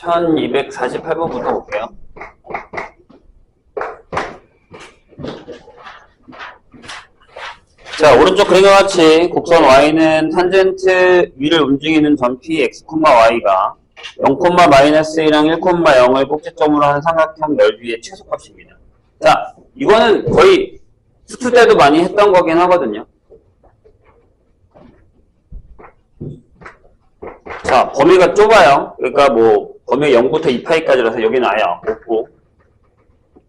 1248번부터 볼게요. 자, 오른쪽 그림과 같이 곡선 y는 탄젠트 위를 움직이는 점 p x, y가 0,-1이랑 1,0을 꼭지점으로 하는 삼각형 넓이의 최소값입니다. 자, 이거는 거의 수투 때도 많이 했던 거긴 하거든요. 자, 범위가 좁아요. 그러니까 뭐 범위가 0부터 2파이까지라서 여기는 아예 없고,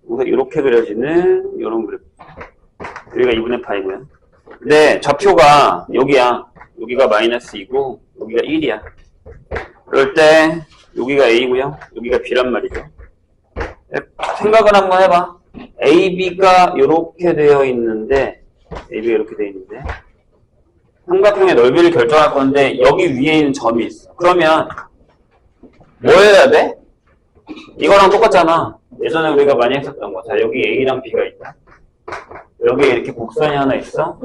그래서 이렇게 그려지는 이런 그래프. 여기가 2분의 파이고요. 근데 좌표가 여기야. 여기가 -2고 여기가 1이야. 그럴 때 여기가 A고요. 여기가 B란 말이죠. 생각을 한번 해봐. AB가 이렇게 되어 있는데, AB가 이렇게 되어 있는데, 삼각형의 넓이를 결정할 건데 여기 위에 있는 점이 있어. 그러면 뭐 해야 돼? 이거랑 똑같잖아. 예전에 우리가 많이 했었던 거. 자, 여기 A랑 B가 있다. 여기에 이렇게 곡선이 하나 있어.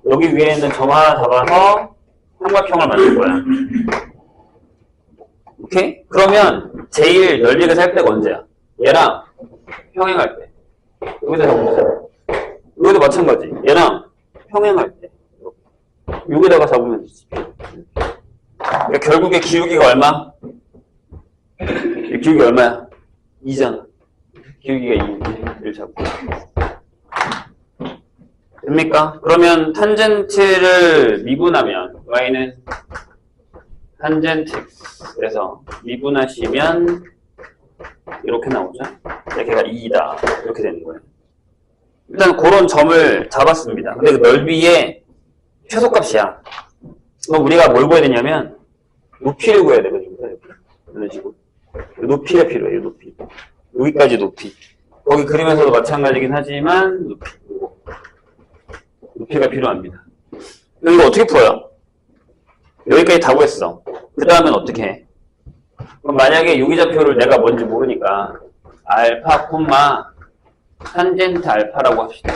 여기 위에 있는 점 하나 잡아서 삼각형을 만들 거야. 오케이? 그러면 제일 넓이가 살 때가 언제야? 얘랑 평행할 때. 여기다 잡으면 여기도 마찬가지. 얘랑 평행할 때. 여기다가 잡으면 되지. 그러니까 결국에 기울기가 얼마? 기울기 얼마야? 2잖아. 기울기가 2를 잡고. 됩니까? 그러면 탄젠트를 미분하면 y는 탄젠트 x에서 미분하시면 이렇게 나오죠? 걔가 2다. 이렇게 되는 거예요. 일단 그런 점을 잡았습니다. 근데 그 넓이의 최소값이야. 그럼 우리가 뭘 구해야 되냐면 높이를 구해야 되거든요. 이런 식으로. 높이가 필요해요. 높이. 여기까지 높이. 거기 그림에서도 마찬가지긴 하지만 높이가 필요합니다. 그럼 이거 어떻게 풀어요? 여기까지 다 구했어. 그 다음엔 어떻게 해? 그럼 만약에 유기좌표를 내가 뭔지 모르니까 알파, 탄젠트 알파라고 합시다.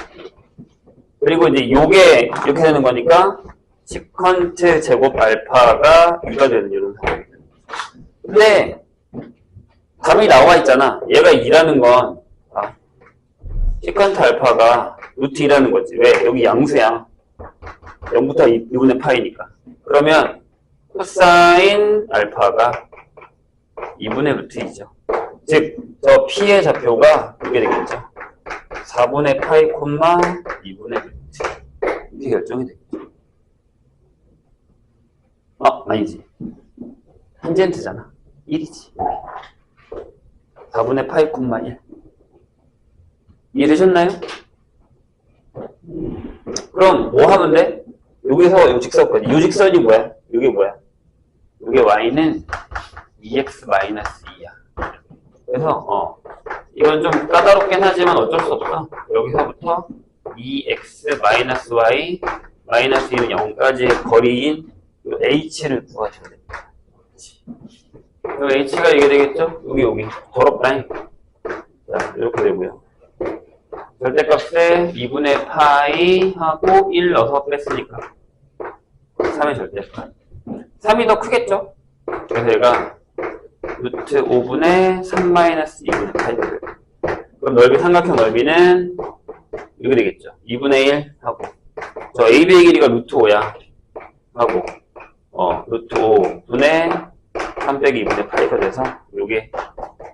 그리고 이제 요게 이렇게 되는 거니까 시컨트 제곱 알파가 2가 되는 이런 상황입니다. 근데 답이 나와 있잖아. 얘가 2라는 건 시컨트 알파가 루트 2라는 거지. 왜? 여기 양수야. 0부터 2분의 파이니까. 그러면 코사인 알파가 2분의 루트 2죠. 즉, 저 P의 좌표가 이게 되겠죠. 4분의 파이, 2분의 루트. 이렇게 결정이 되겠죠. 아니지. 탄젠트잖아. 1이지. 4분의 파이, 1. 이해되셨나요? 그럼 뭐 하면 돼? 여기서 요 직선까지. 요 직선이 뭐야? 이게 뭐야? 이게 y는 2x-2야. 그래서 이건 좀 까다롭긴 하지만 어쩔 수 없어. 여기서부터 2x-y -2는 0까지의 거리인 h를 구하시면 됩니다. h가 이게 되겠죠? 여기 더럽다잉. 자, 이렇게 되고요. 절대값에 2분의 파이 하고 1 넣어서 뺐으니까 3의 절대값. 3이 더 크겠죠? 그래서 얘가 루트 5분의 3-2분의 파이가 돼요. 그럼 넓이, 삼각형 넓이는 이렇게 되겠죠. 2분의 1 하고 저 AB의 길이가 루트 5야 하고 루트 5분의 3 빼기 2분의 파이가 돼서 요게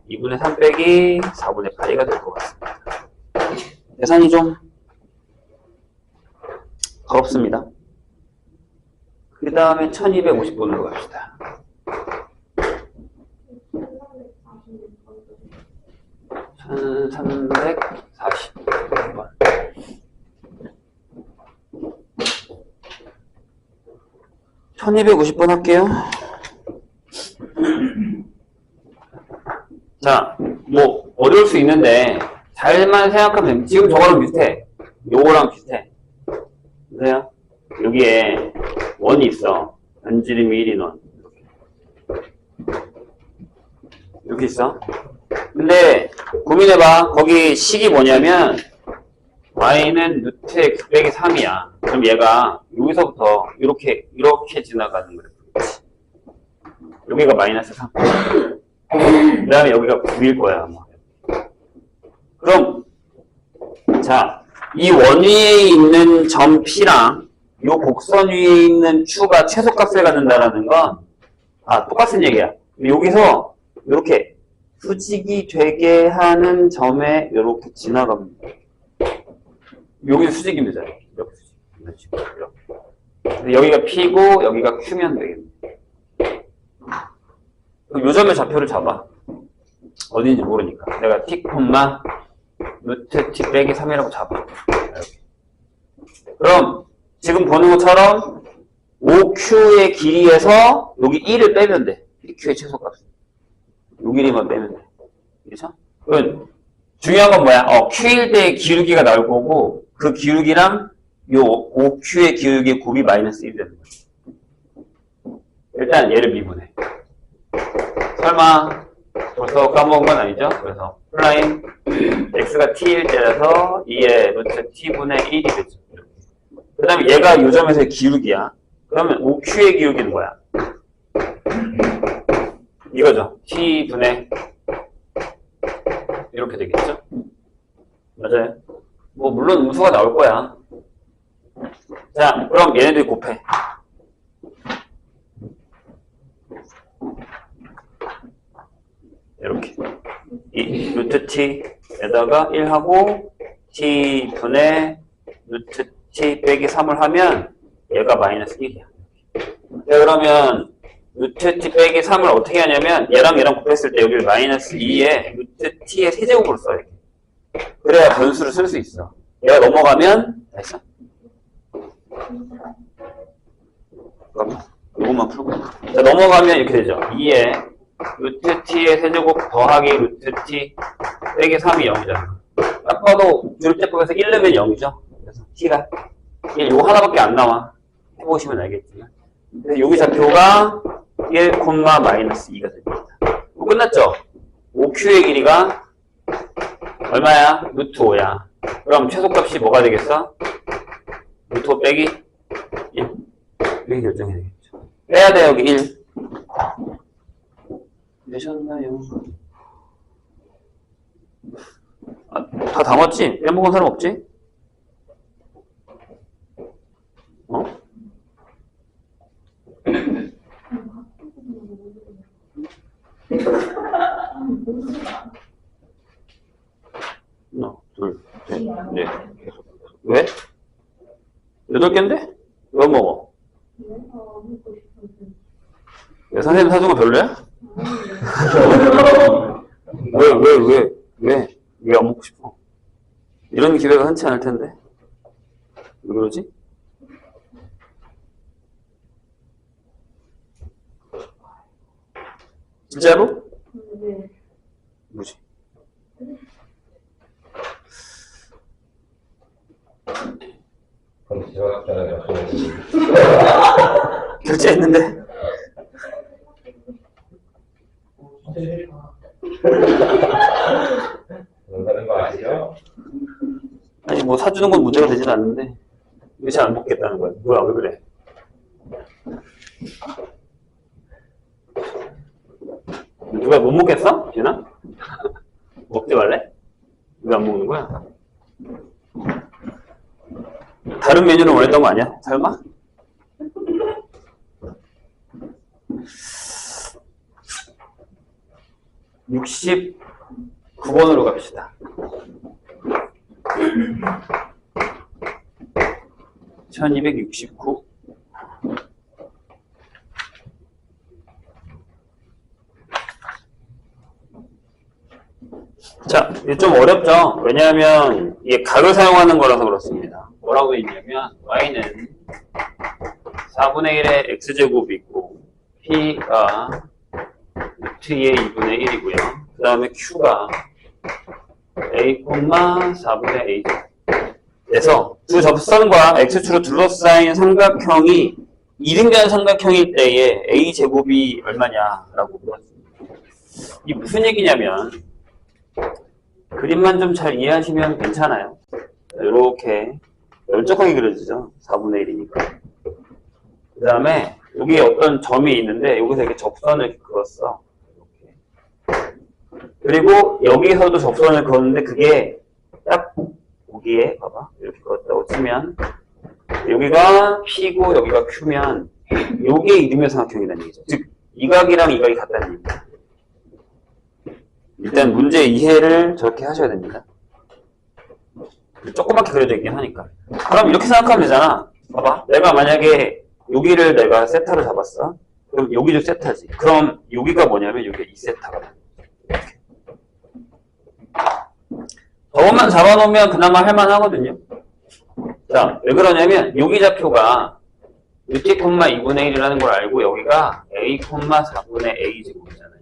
2분의 3 빼기 4분의 파이가 될 것 같습니다. 계산이 좀 어렵습니다. 그 다음에 1250번으로 갑시다. 1340번. (1250번) 할게요. 자, 뭐 어려울 수 있는데 잘만 생각하면 됩니다. 지금 저거랑 비슷해. 요거랑 비슷해. 보세요. 여기에 원이 있어. 반지름이 1인 원. 이렇게 있어. 근데 고민해봐. 거기 식이 뭐냐면 y는 루트 x 빼기 3이야. 그럼 얘가 여기서부터 이렇게 지나가는 거야. 여기가 -3. 그 다음에 여기가 9일 거야, 아마. 그럼, 자, 이 원 위에 있는 점 P랑 요 곡선 위에 있는 Q가 최소값을 갖는다라는 건, 똑같은 얘기야. 여기서, 이렇게, 수직이 되게 하는 점에 이렇게 지나갑니다. 여기 수직입니다. 이렇게 수직. 이렇게. 여기가 P고, 여기가 Q면 되겠네. 요 점의 좌표를 잡아. 어딘지 모르니까. 내가 T, 루트 T 빼기 3이라고 잡아. 이렇게. 그럼, 지금 보는 것처럼, OQ의 길이에서 여기 1을 빼면 돼. PQ의 최소값. 요 길이만 빼면 돼. 그렇죠? 그럼 중요한 건 뭐야? Q일 때의 기울기가 나올 거고, 그 기울기랑 요 OQ의 기울기의 곱이 마이너스 1이 되는 거야. 일단 얘를 미분해. 설마 벌써 까먹은 건 아니죠? 그래서 플라임 x가 t일 때라서 2의 루트 t분의 1이 되죠. 그 다음에 얘가 요 점에서의 기울기야. 그러면 OQ의 기울기는 뭐야? 이거죠. t분의 이렇게 되겠죠? 맞아요. 뭐 물론 음수가 나올 거야. 자, 그럼 얘네들 곱해. 이렇게 이 루트 t에다가 1하고 t분의 루트 t 빼기 3을 하면 얘가 마이너스 1이야. 자, 그러면 루트 t 빼기 3을 어떻게 하냐면 얘랑 곱했을 때 여기를 마이너스 2에 루트 t의 세제곱으로 써야 돼. 그래야 변수를 쓸 수 있어. 얘가 넘어가면 됐어. 잠깐만 이것만 풀고. 자, 넘어가면 이렇게 되죠. 2에 루트 t의 세제곱 더하기 루트 t 빼기 3이 0이잖아. 딱 봐도 줄제법에서 1 넣으면 0이죠. 그래서 t가 1, 요거 하나밖에 안 나와. 해보시면 알겠지만. 그래서 여기 좌표가 1, 마이너스 2가 됩니다. 끝났죠? OQ의 길이가 얼마야? 루트 5야. 그럼 최소값이 뭐가 되겠어? 루트 5 빼기 1. 이렇게 결정이 되겠죠. 빼야 돼, 여기 1. 되셨나요? 다 담았지? 빼먹은 사람 없지? 하나, 둘, 셋, 넷, 계속. 왜? 8개인데? 왜 먹어? 왜 선생님 사준 거 별로야? 왜 안 먹고 싶어? 이런 기회가 흔치 않을 텐데. 왜 그러지? 진짜로? 네. 뭐지? 그럼 제가 전에 결제했는데? 그런다는 거 아시죠? 아니 뭐 사주는 건 문제가 되진 않는데 왜 잘 안 먹겠다는 거야? 뭐야 왜 그래? 누가 못 먹겠어? 진아? 먹지 말래? 왜 안 먹는 거야? 다른 메뉴를 원했던 거 아니야? 설마? (69번으로) 갑시다. 1269. 자, 이게 좀 어렵죠? 왜냐하면 이게 각을 사용하는 거라서 그렇습니다. 뭐라고 했냐면 y는 4분의 1의 x제곱이 있고 p가 루트의 2분의 1이고요. 그 다음에 q가 a, 4분의 a 그래서 두 접선과 x축으로 둘러싸인 삼각형이 이등변 삼각형일 때에 a제곱이 얼마냐라고 물었습니다. 이게 무슨 얘기냐면 그림만 좀 잘 이해하시면 괜찮아요. 이렇게 넓적하게 그려지죠. 4분의 1이니까. 그 다음에 여기 어떤 점이 있는데 여기서 이렇게 접선을 이렇게 그었어. 이렇게. 그리고 여기서도 접선을 그었는데 그게 딱 여기에 봐봐 이렇게 그었다고 치면 여기가 P고 여기가 Q면 요게 이등변 삼각형이라는 얘기죠. 즉 이 각이랑 이 각이 같다는 얘기입니다. 일단 문제 이해를 저렇게 하셔야 됩니다. 조그맣게 그려져 있긴 하니까. 그럼 이렇게 생각하면 되잖아. 봐봐. 내가 만약에 여기를 내가 세타로 잡았어. 그럼 여기도 세타지. 그럼 여기가 뭐냐면 여기가 2세타가 돼. 저것만 잡아놓으면 그나마 할만하거든요. 자, 왜 그러냐면 여기 좌표가 UT, 2분의 1이라는 걸 알고 여기가 A, 4분의 A 제곱이잖아요.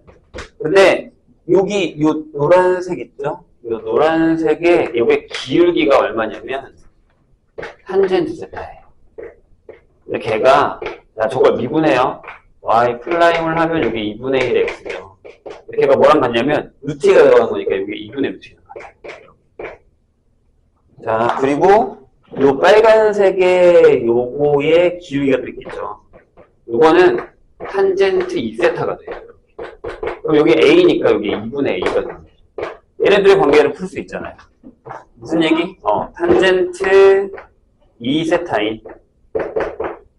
근데 여기 요 노란색 있죠? 요 노란색에 여기 기울기가 얼마냐면 탄젠트 세타예요. 근데 걔가 자 저걸 미분해요. y 프라임을 하면 여기 2분의 1의 x죠. 걔가 뭐랑 같냐면 루트가 들어간 거니까 여기 2분의 루트가 같아요. 자 그리고 요 빨간색의 요거의 기울기가 또 있겠죠. 요거는 탄젠트 2세타가 돼요. 그럼 여기 A니까 여기 2분의 A가 되는 거죠. 얘네들의 관계를 풀 수 있잖아요. 무슨 얘기? 탄젠트 2세타인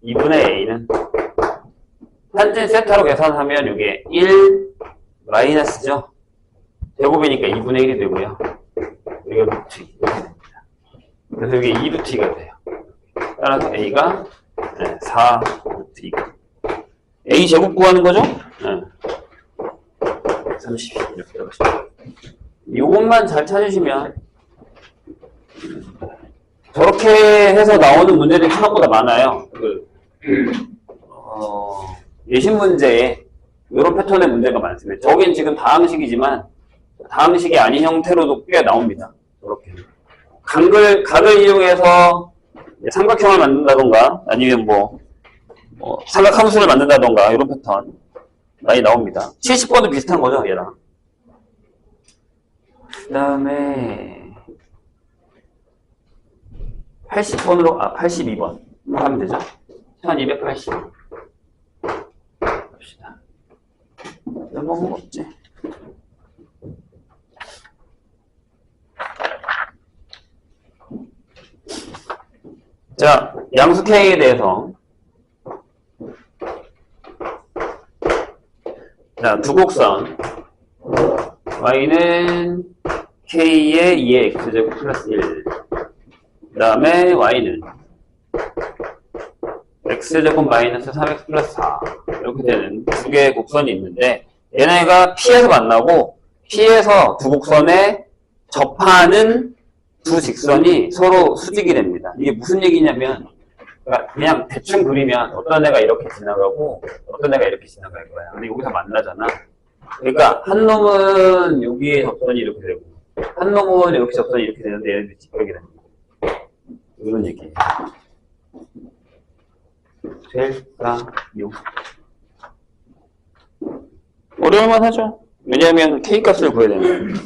2분의 A는 탄젠트 세타로 계산하면 이게 1 마이너스죠. 제곱이니까 2분의 1이 되고요. 여기가 루트 2 이렇게 됩니다. 그래서 여기 2루트 2가 돼요. 따라서 A가 4 루트 2가 A 제곱 구하는 거죠? 30 이렇게 들어가시죠. 이것만 잘 찾으시면 저렇게 해서 나오는 문제들이 생각보다 많아요. 예신 문제에 이런 패턴의 문제가 많습니다. 저긴 지금 다항식이지만 다항식이 아닌 형태로도 꽤 나옵니다. 저렇게 각을 이용해서 삼각형을 만든다던가 아니면 삼각함수를 만든다던가 이런 패턴 많이 나옵니다. 70번도 비슷한 거죠, 얘랑. 그 다음에 80번으로 82번 하면 되죠. 1280 봅시다. 넘어간 거 없지? 자, 양수 K에 대해서 자, 두 곡선 Y는 K의 2의 X제곱 플러스 1 그 다음에 Y는 X제곱 마이너스 3X 플러스 4 이렇게 되는 두 개의 곡선이 있는데 얘네가 P에서 만나고 P에서 두 곡선에 접하는 두 직선이 서로 수직이 됩니다. 이게 무슨 얘기냐면 그냥 대충 그리면 어떤 애가 이렇게 지나가고 어떤 애가 이렇게 지나갈 거야. 근데 여기서 만나잖아. 그러니까 한 놈은 여기에 접선이 이렇게 되고 한 놈은 이렇게 접선이 이렇게 되는데 얘네들이 직각이 됩니다. 이런 얘기예요. 될까요? 어려울만 하죠. 왜냐하면 K값을 구해야 됩니다.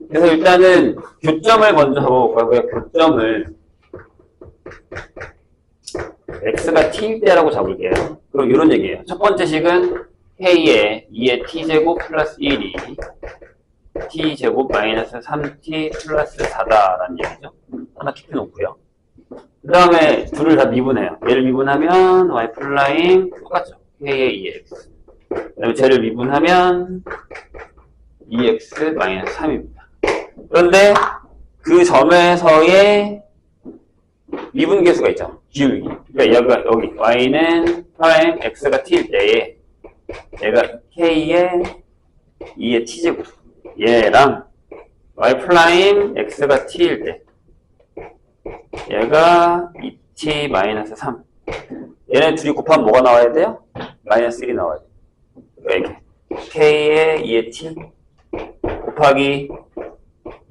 그래서 일단은 교점을 먼저 잡아볼까요? 교점을 x가 t일 때라고 잡을게요. 그럼 이런 얘기예요. 첫 번째 식은 K의 2의 t제곱 플러스 1이 t제곱 마이너스 3t 플러스 4다라는 얘기죠. 하나 킵해놓고요. 그 다음에 둘을 다 미분해요. 얘를 미분하면 y 프라임 똑같죠. K의 2x. 그 다음에 쟤를 미분하면 2x 마이너스 3입니다. 그런데 그 점에서의 미분계수가 있죠. 기울기. 그러니까 여기 y는 프라임 x가 t일 때에 얘가 k의 2의 t제곱 얘랑 y 프라임 x가 t일 때 얘가 2t 마이너스 3 얘네 둘이 곱하면 뭐가 나와야 돼요? 마이너스 1이 나와야 돼요. 그러니까 이렇게 k의 2의 t 곱하기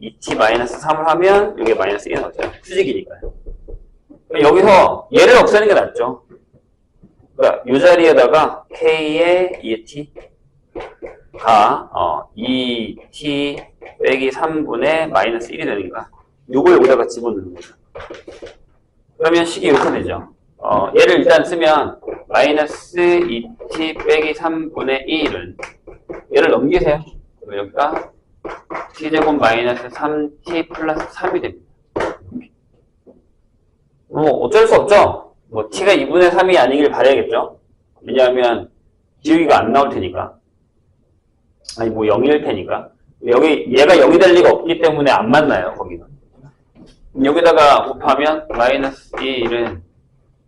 2t 마이너스 3을 하면 이게 마이너스 1이 나오죠. 수직이니까요. 여기서 얘를 없애는 게 낫죠. 그러니까 이 자리에다가 k의 2의 t가 2t 빼기 3분의 마이너스 1이 되니까 요걸 여기다가 집어넣는 거죠. 그러면 식이 이렇게 되죠. 얘를 일단 쓰면 마이너스 2t 빼기 3분의 1은 얘를 넘기세요. 그럼 여기가 t제곱 마이너스 3t 플러스 3이 됩니다. 어쩔 수 없죠. 뭐 t가 2분의 3이 아니길 바라야겠죠. 왜냐하면 기울기가 안 나올 테니까. 아니 뭐 0일 테니까. 여기 얘가 0이 될 리가 없기 때문에 안 만나요. 거기는. 여기다가 곱하면 마이너스 1은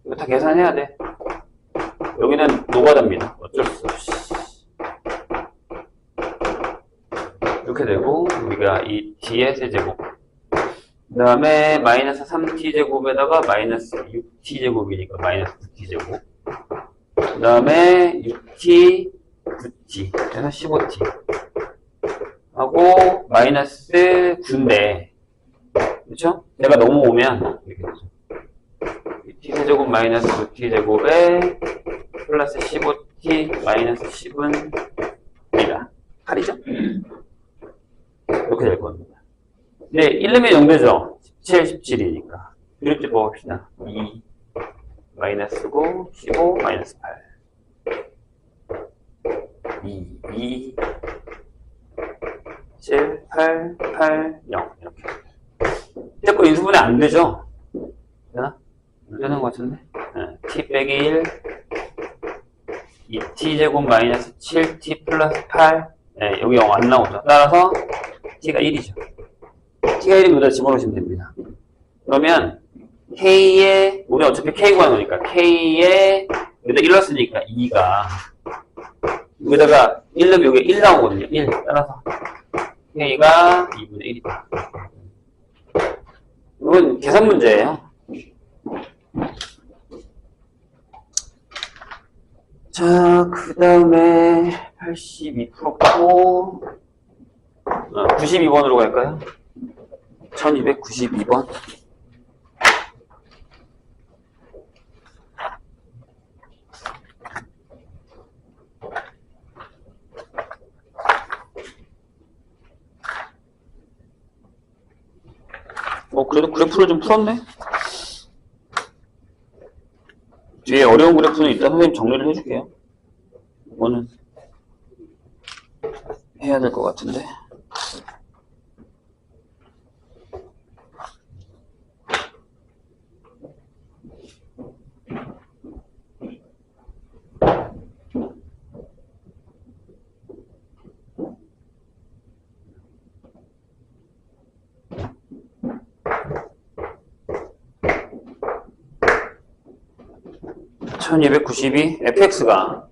이거 다 계산해야 돼. 여기는 노가다입니다. 어쩔 수 없이. 이렇게 되고 여기가 이 t의 세제곱, 그 다음에 마이너스 3t제곱에다가 마이너스 6t제곱이니까 마이너스 9t제곱, 그 다음에 6t, 9t 그래서 15t 하고 마이너스 9인데, 그렇죠? 내가 넘어오면 이렇게 되죠. t세제곱 마이너스 9t제곱에 플러스 15t 마이너스 10은 8이죠? 이렇게 될 겁니다. 네, 1 넣으면 0 되죠? 17, 17이니까. 이렇게 뽑읍시다. 2 마이너스고 15 마이너스 8. 2 7 8 8 0 이렇게. 자꾸 인수분해 안 되죠? 되나? 안 되는 것 같은데? 네, t 빼기 1 2t제곱 마이너스 7t 플러스 8. 네, 여기 0 안 나오죠. 따라서 t가 1이죠. t가 1이면 여기다 집어넣으시면 됩니다. 그러면 k에, 우리 어차피 k 구하는 거니까 k에 여기다 1 넣었으니까 2가 여기다가 1 넣으면 여기 1 나오거든요. 1. 따라서 k가 2분의 1이다. 이건 계산 문제예요. 자, 그 다음에 82%고 92번으로 갈까요? 1292번. 그래도 그래프를 좀 풀었네? 뒤에 어려운 그래프는 이따 선생님 정리를 해줄게요. 이거는 해야 될 것 같은데. (1292) fx가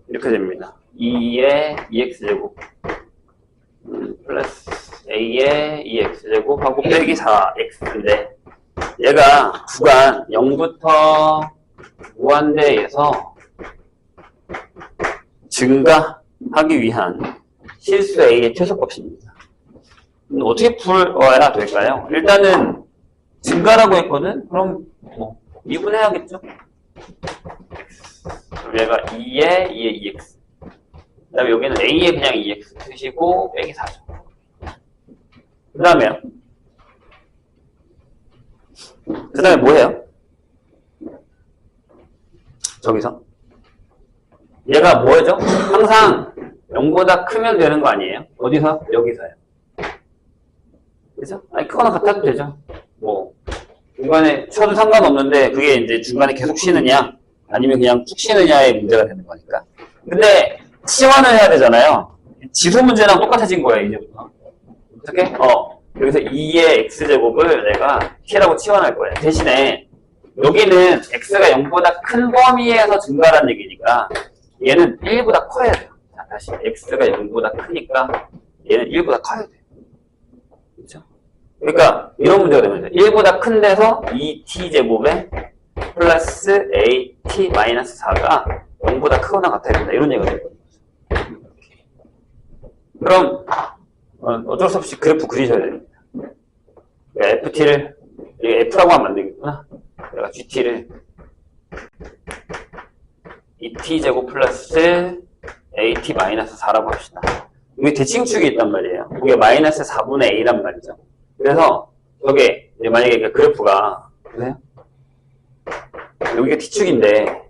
이렇게 됩니다. 2의 2x제곱 플러스 a의 2x제곱 하고 빼기 4x인데, 얘가 구간 0부터 무한대에서 증가하기 위한 실수 a의 최소값입니다. 어떻게 풀어야 될까요? 일단은 증가라고 했거든? 그럼 뭐 미분해야겠죠? 얘가 2에 2x, 그 다음에 여기는 a에 그냥 2x 쓰시고 빼기 4죠. 그 다음에 뭐예요? 저기서 얘가 뭐죠? 항상 0보다 크면 되는 거 아니에요? 어디서? 여기서요. 그죠? 아니, 크거나 같아도 되죠. 뭐 중간에 쳐도 상관없는데 그게 이제 중간에 계속 쉬느냐 아니면 그냥 쭉 쉬느냐의 문제가 되는 거니까. 근데 치환을 해야 되잖아요. 지수 문제랑 똑같아진 거예요, 이제부터. 어떻게? 여기서 2의 x제곱을 내가 t라고 치환할 거예요. 대신에 여기는 x가 0보다 큰 범위에서 증가라는 얘기니까 얘는 1보다 커야 돼요. 자, 다시 x가 0보다 크니까 얘는 1보다 커야 돼요. 그렇죠? 그러니까 이런 문제가 되면 1보다 큰 데서 2t제곱에 플러스 at 마이너스 4가 0보다 크거나 같아야 된다. 이런 얘기가 되거든요. 그럼 어쩔 수 없이 그래프 그리셔야 됩니다. ft를 f라고 하면 안 되겠구나. 내가 gt를 2t제곱 플러스 at 마이너스 4라고 합시다. 여기 대칭축이 있단 말이에요. 이게 마이너스 4분의 a란 말이죠. 그래서 저게 만약에 그래프가 보세요. 여기가 t축인데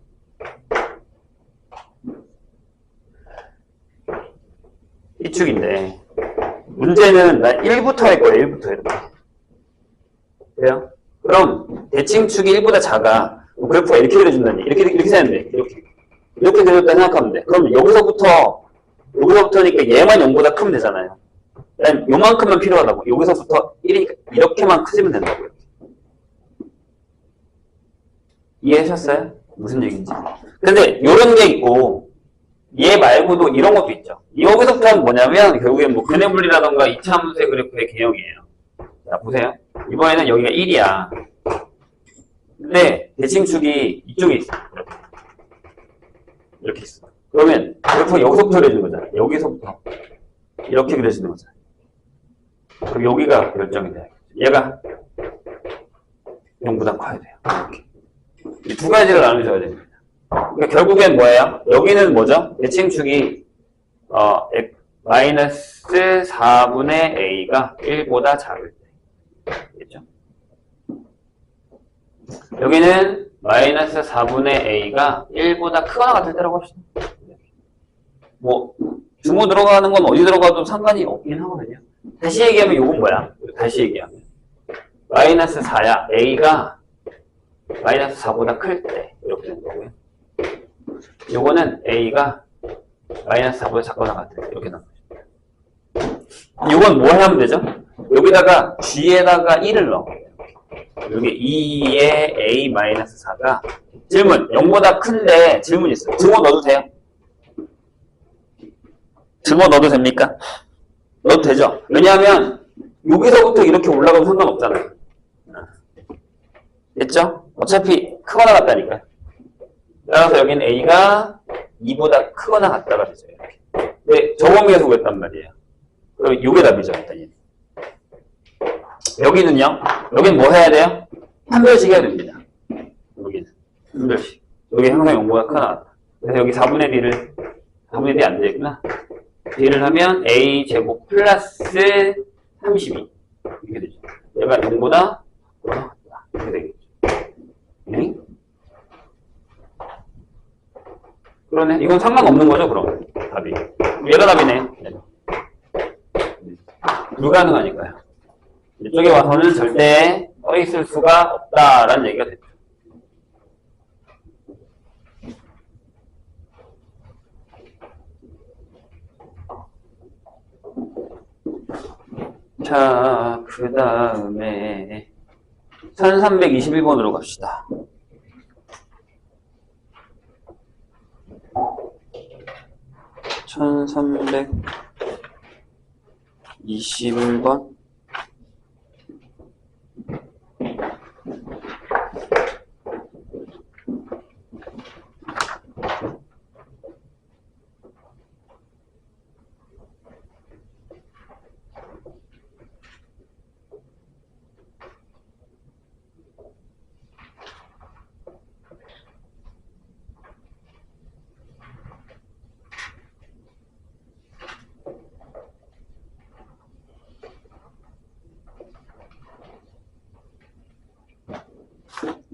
이 축인데 문제는 나 1부터 할 거야. 1부터 이렇게. 그래요? 그럼 대칭축이 1보다 작아. 그래프가 이렇게 그려준다니. 이렇게 되는데. 이렇게 그려줬다 생각하면 돼. 그럼 여기서부터니까 얘만 0보다 크면 되잖아요. 난 요만큼만 필요하다고. 여기서부터 1이니까 이렇게만 크지면 된다고요. 이해하셨어요? 무슨 얘기인지. 근데 요런 게 있고 얘 말고도 이런 것도 있죠. 여기서부터는 뭐냐면 결국엔 뭐 근해 분리라던가 2차 함수의 그래프의 개형이에요. 자, 보세요. 이번에는 여기가 1이야. 근데 대칭축이 이쪽에 있어. 이렇게 있어. 그러면 그래프가 여기서부터 그려지는 거잖아. 여기서부터 이렇게 그려지는 거잖아. 그럼 여기가 결정이 돼요. 얘가 0보다 커야 돼요. 이렇게. 이 두 가지를 나눠줘야 됩니다. 그러니까 결국엔 뭐예요? 여기는 뭐죠? 대칭축이 마이너스 4분의 a가 1보다 작을 때. 그렇죠? 여기는 마이너스 4분의 a가 1보다 크거나 같을 때라고 합시다. 뭐 주모 들어가는 건 어디 들어가도 상관이 없긴 하거든요. 다시 얘기하면 이건 뭐야? 다시 얘기하면 마이너스 4야. a가 마이너스 4보다 클 때 이렇게 된 거고요. 요거는 a가 마이너스 4보다 작거나 같을 때 이렇게 나온 거죠. 요건 뭘 하면 되죠? 여기다가 g에다가 1을 넣어. 여기 2의 a 마이너스 4가 질문 0보다 큰데 질문 있어요. 증오 넣어도 돼요? 증오 넣어도 됩니까? 넣어도 되죠? 왜냐하면 여기서부터 이렇게 올라가도 상관없잖아요. 됐죠? 어차피 크거나 같다니까요. 따라서 여기는 a가 2보다 크거나 같다가 되죠. 이렇게. 근데 저 범위에서 구했단 말이에요. 그럼 이게 답이죠. 일단 여기는요. 여기는 뭐 해야 돼요? 판별식 해야 됩니다. 여기는 판별식. 여기 항상 0보다 크거나 같다. 그래서 여기 4분의 D 안 되겠구나. D를 하면 a 제곱 플러스 32 이렇게 되죠. 얘가 0보다 크거나 같다. 이렇게 되겠죠. 네? 그러네. 이건 상관없는 거죠, 그럼. 답이. 얘가 답이네. 불가능하니까요. 이쪽에 와서는 절대 써있을 수가 없다라는 얘기가 됐죠. 자, 그 다음에 1321번으로 갑시다. (1321번)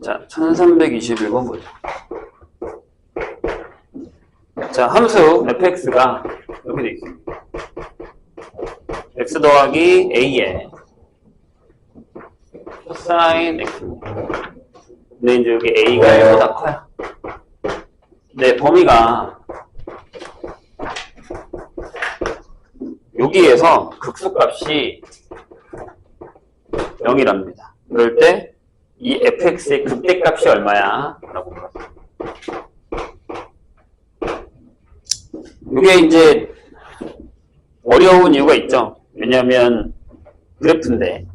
자, 1321번 보죠. 자, 함수 fx가 이렇게 되어 있습니다. x 더하기 a에 코사인 x입니다. 근데 이제 여기 a가 1보다 커요. 근데 범위가 여기에서 극소값이 0이랍니다. 그럴 때 이 fx의 극대값이 얼마야? 라고 물었어요. 이게 이제 어려운 이유가 있죠. 왜냐하면 그래프인데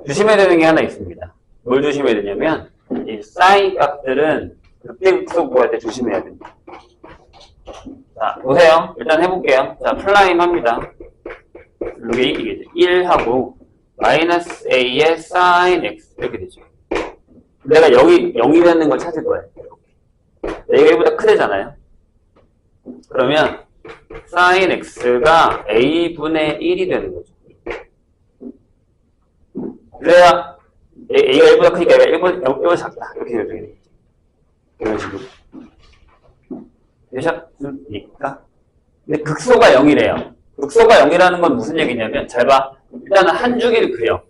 조심해야 되는 게 하나 있습니다. 뭘 조심해야 되냐면 이 사인 값들은 극대극소 구할 때 조심해야 됩니다. 자, 보세요. 일단 해볼게요. 자, 플라임 합니다. 이게 1하고 마이너스 a의 sin x 이렇게 되죠. 내가 여기 0이 되는 걸 찾을 거예요. a가 1보다 크대잖아요. 그러면 sin x가 a분의 1이 되는 거죠. 그래야 a가 1보다 크니까 얘가 1보다 작다. 이렇게 되겠죠. 이런 식으로. 되셨습니까? 근데 극소가 0이래요. 극소가 0이라는 건 무슨 얘기냐면, 잘 봐. 일단은 한 주기를 그려.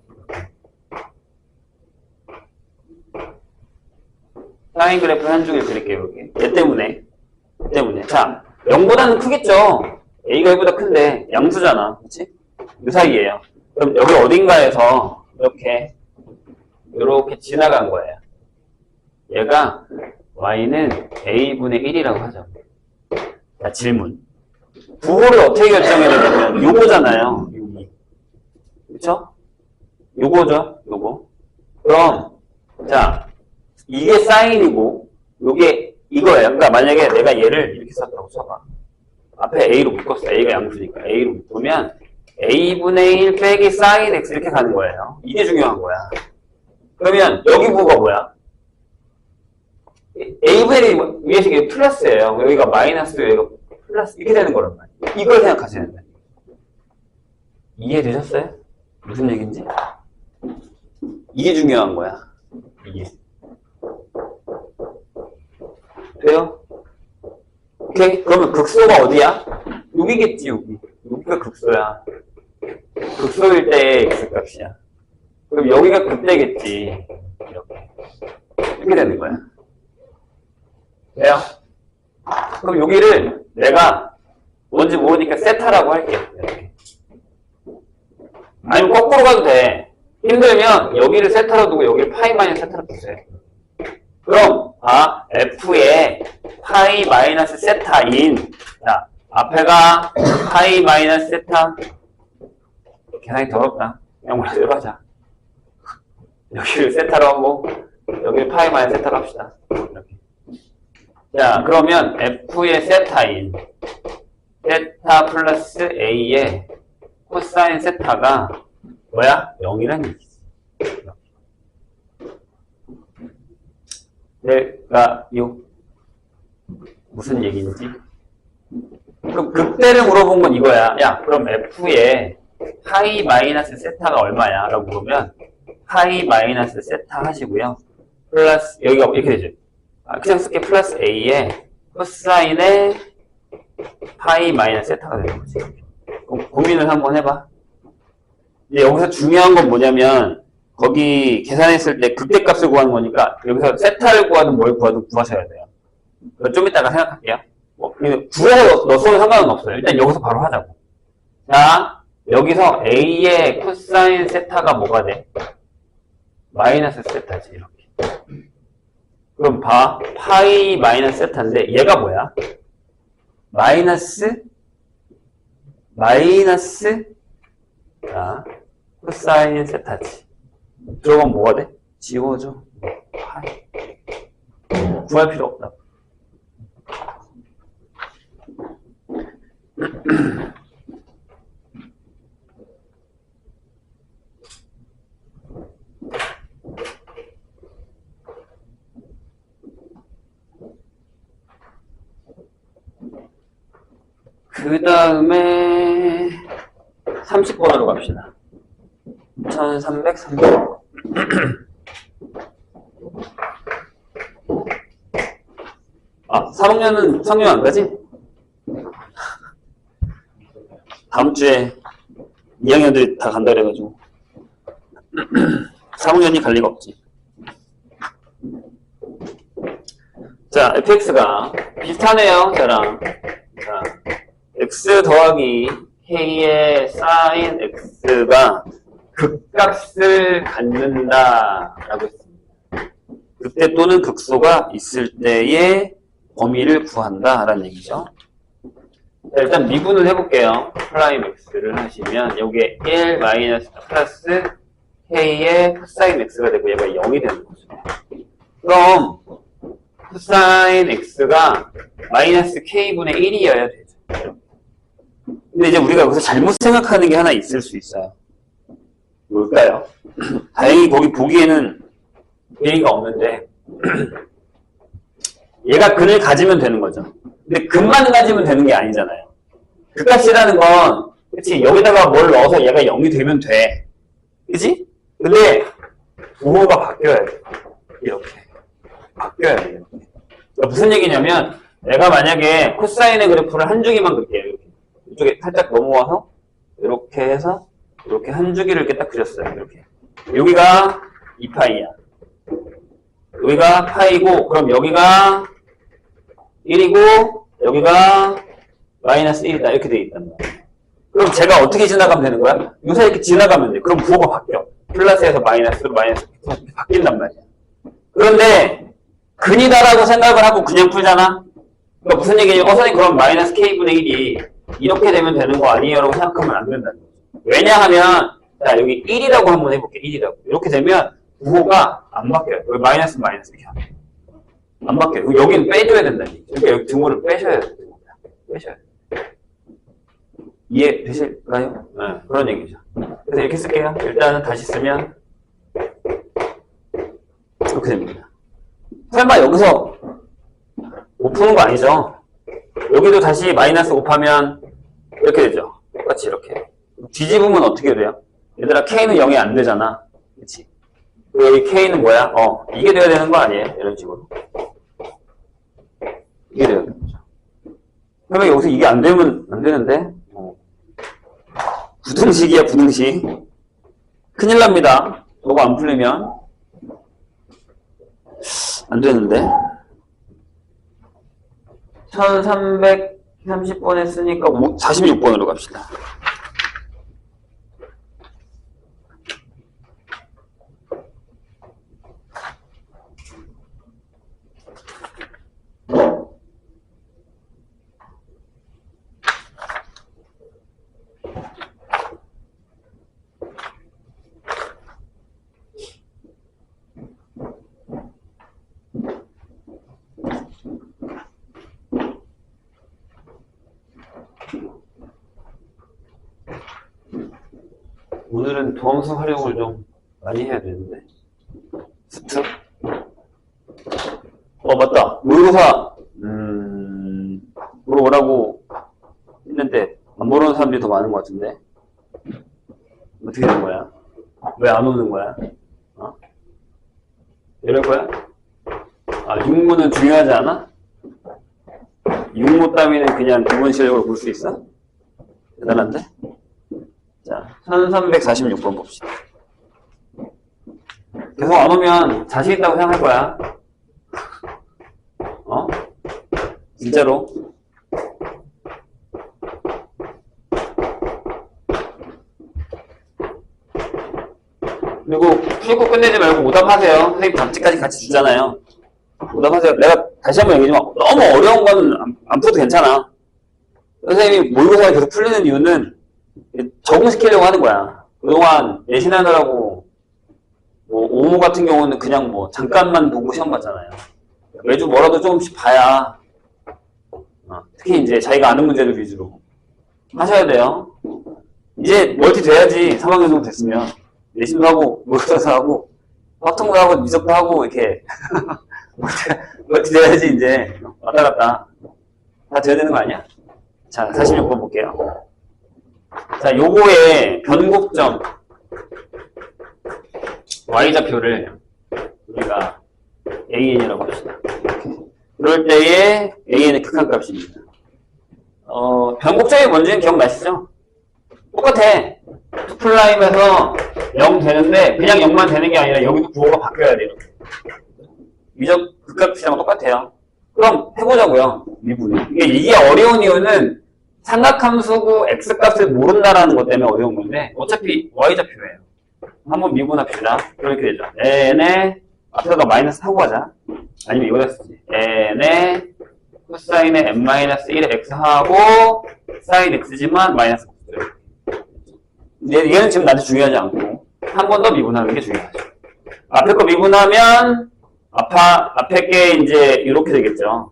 사인 그래프를 한 주기를 그릴게요, 여기. 얘 때문에. 자, 0보다는 크겠죠? A가 1보다 큰데, 양수잖아. 그치? 이 사이에요. 그럼 여기 어딘가에서 이렇게 지나간 거예요. 얘가 y는 a분의 1이라고 하죠. 자, 질문. 부호를 어떻게 결정해야 되냐면 요거잖아요. 여기. 그쵸? 요거죠? 요거. 그럼 자, 이게 사인이고 요게 이거예요. 그러니까 만약에 내가 얘를 이렇게 썼다고 쳐봐. 앞에 a로 묶었어. a가 양수니까 a로 묶으면 a분의 1 빼기 사인 x 이렇게 가는 거예요. 이게 중요한 거야. 그러면 여기 부호가 뭐야? a분의 1이 위에서 이게 플러스예요. 여기가 마이너스, 여기가 플러스 이렇게 되는 거란 말이에요. 이걸 생각하셔야 된다. 이해되셨어요? 무슨 얘기인지? 이게 중요한 거야. 이게. 돼요? 오케이? 그러면 극소가 어디야? 여기겠지, 여기. 여기가 극소야. 극소일 때의 x값이야. 그럼 여기가 극대겠지. 이렇게 되는 거야. 돼요? 그럼 여기를 내가 뭔지 모르니까 세타라고 할게. 이렇게. 아니면 거꾸로 가도 돼. 힘들면 여기를 세타로 두고 여기를 파이 마이너스 세타로 두세요. 그럼 f의 파이 마이너스 세타인, 자, 앞에가 파이 마이너스 세타. 계산이 더럽다. 그냥 원래대로 하자. 여기를 세타로 하고 여기를 파이 마이너스 세타로 합시다. 이렇게. 자, 그러면 f의 세타인 세타 플러스 a의 코사인 세타가 뭐야? 0이란 얘기지. 내가 무슨 얘기인지. 그럼 극대를 물어본 건 이거야. 야, 그럼 f의 파이 마이너스 세타가 얼마야? 라고 물으면 파이 마이너스 세타 하시고요. 플러스 여기가 이렇게 되죠. 그냥 쓸게. 플러스 a의 코사인의 파이 마이너스 세타가 되는 거지. 고민을 한번 해봐. 이제 여기서 중요한 건 뭐냐면 거기 계산했을 때 극대값을 구하는 거니까 여기서 세타를 구하든 뭘 구하든 구하셔야 돼요. 좀 이따가 생각할게요. 구해서 넣어도 상관은 없어요. 일단 여기서 바로 하자고. 자, 여기서 a의 코사인 세타가 뭐가 돼? 마이너스 세타지. 이렇게. 그럼 봐. 파이 마이너스 세타인데 얘가 뭐야? 마이너스 자, 코사인 세타지. 들어가면 뭐가 돼? 지워져. 파이. 구할 필요 없다. 그 다음에 30번으로 갑시다. 1330번. 아, 3학년은 3학년 안 가지? 다음 주에 2학년들이 다 간다 그래가지고 3학년이 갈 리가 없지. 자, fx가 비슷하네요, 저랑. 자, x 더하기 k의 sin x가 극값을 갖는다 라고 했습니다. 그때 또는 극소가 있을 때의 범위를 구한다 라는 얘기죠. 자, 일단 미분을 해볼게요. 프라임 x를 하시면 여기에 1 마이너스 플러스 k의 코사인 x가 되고 얘가 0이 되는 거죠. 그럼 코사인 x가 마이너스 k분의 1이어야 되죠. 근데 이제 우리가 여기서 잘못 생각하는 게 하나 있을 수 있어요. 뭘까요? 다행히 거기 보기에는 얘기가 없는데 얘가 근을 가지면 되는 거죠. 근데 근만 가지면 되는 게 아니잖아요. 그 값이라는 건 그치? 여기다가 뭘 넣어서 얘가 0이 되면 돼. 그치? 근데 부호가 바뀌어야 돼. 이렇게 바뀌어야 돼. 이렇게. 그러니까 무슨 얘기냐면 내가 만약에 코사인의 그래프를 한 주기만 그릴게요. 이렇게. 이쪽에 살짝 넘어와서 이렇게 해서 이렇게 한 주기를 이렇게 딱 그렸어요. 이렇게. 여기가 2파이야. 여기가 파이고, 그럼 여기가 1이고, 여기가 마이너스 1이다. 이렇게 돼 있단 말이야. 그럼 제가 어떻게 지나가면 되는 거야? 요새 이렇게 지나가면 돼. 그럼 부호가 바뀌어. 플러스에서 마이너스로 바뀐단 말이야. 그런데 근이다라고 생각을 하고 그냥 풀잖아? 그러니까 무슨 얘기냐면, 선생님 그럼 마이너스 k분의 1이 이렇게 되면 되는 거 아니에요? 라고 생각하면 안 된다는 거죠. 왜냐하면, 자, 여기 1이라고 한번 해볼게. 1이라고. 이렇게 되면 부호가 안 바뀌어요. 여기 마이너스 이렇게 하면. 안 바뀌어요. 여기는 빼줘야 된다는 얘기죠. 그러니까 여기 등호를 빼셔야 돼요. 빼셔야 돼요. 이해되실까요? 네, 그런 얘기죠. 그래서 이렇게 쓸게요. 일단은 다시 쓰면 이렇게 됩니다. 설마 여기서 5 푸는 거 아니죠? 여기도 다시 마이너스 5 하면 이렇게 되죠. 똑같이 이렇게. 뒤집으면 어떻게 돼요? 얘들아, K는 0이 안 되잖아. 그치? 그리고 여기 K는 뭐야? 이게 돼야 되는 거 아니에요? 이런 식으로. 이게 돼야 되는 거죠. 그러면 여기서 이게 안 되면 안 되는데? 부등식이야, 부등식. 큰일 납니다. 이거 안 풀리면. 안 되는데. 1330번 했으니까 46번으로 갑시다. 오늘은 도함수 활용을 좀 많이 해야 되는데. 스트? 맞다. 모의고사, 물어보라고 했는데, 안 모르는 사람들이 더 많은 것 같은데. 어떻게 된 거야? 왜 안 오는 거야? 이럴 거야? 육모는 중요하지 않아? 육모 따위는 그냥 기본 실력으로 볼 수 있어? 대단한데? 자, 1346번 봅시다. 계속 안 오면 자신 있다고 생각할 거야. 진짜로. 그리고 풀고 끝내지 말고 오답하세요. 선생님 답지까지 같이 주잖아요. 오답하세요. 내가 다시 한번 얘기하지만 너무 어려운 거는 안 풀어도 괜찮아. 선생님이 모의고사를 계속 풀리는 이유는 적응시키려고 하는 거야. 그동안 내신하느라고 오모 같은 경우는 그냥 잠깐만 보고 시험 봤잖아요. 매주 뭐라도 조금씩 봐야 특히 이제 자기가 아는 문제들 위주로 하셔야 돼요. 이제 멀티 돼야지 3학년 정도 됐으면 내신도 하고 모의고사도 하고 확통도 하고 미적도 하고 이렇게 멀티 돼야지 이제 왔다 갔다 다 돼야 되는 거 아니야? 자, 46번 볼게요. 자, 요거의 변곡점 y좌표를 우리가 an이라고 합시다. 그럴 때의 an의 극한값입니다. 변곡점이 뭔지는 기억나시죠? 똑같아. 투플라임에서 0 되는데 그냥 0만 되는 게 아니라 여기도 부호가 바뀌어야 돼요. 미적 극값이랑 똑같아요. 그럼 해보자고요. 미분이. 이게 어려운 이유는 삼각함수고 x값을 모른다라는 것 때문에 어려운 건데 어차피 y좌표예요. 한번 미분합시다. 이렇게 되죠. n에 앞에다가 마이너스 하고 가자. 아니면 이거다 쓰지. n에 코사인의 n-1의 x하고 사인 x지만 마이너스 얘는 지금 나한테 중요하지 않고 한 번 더 미분하는 게 중요하죠. 앞에 거 미분하면 앞에 게 이제 이렇게 되겠죠.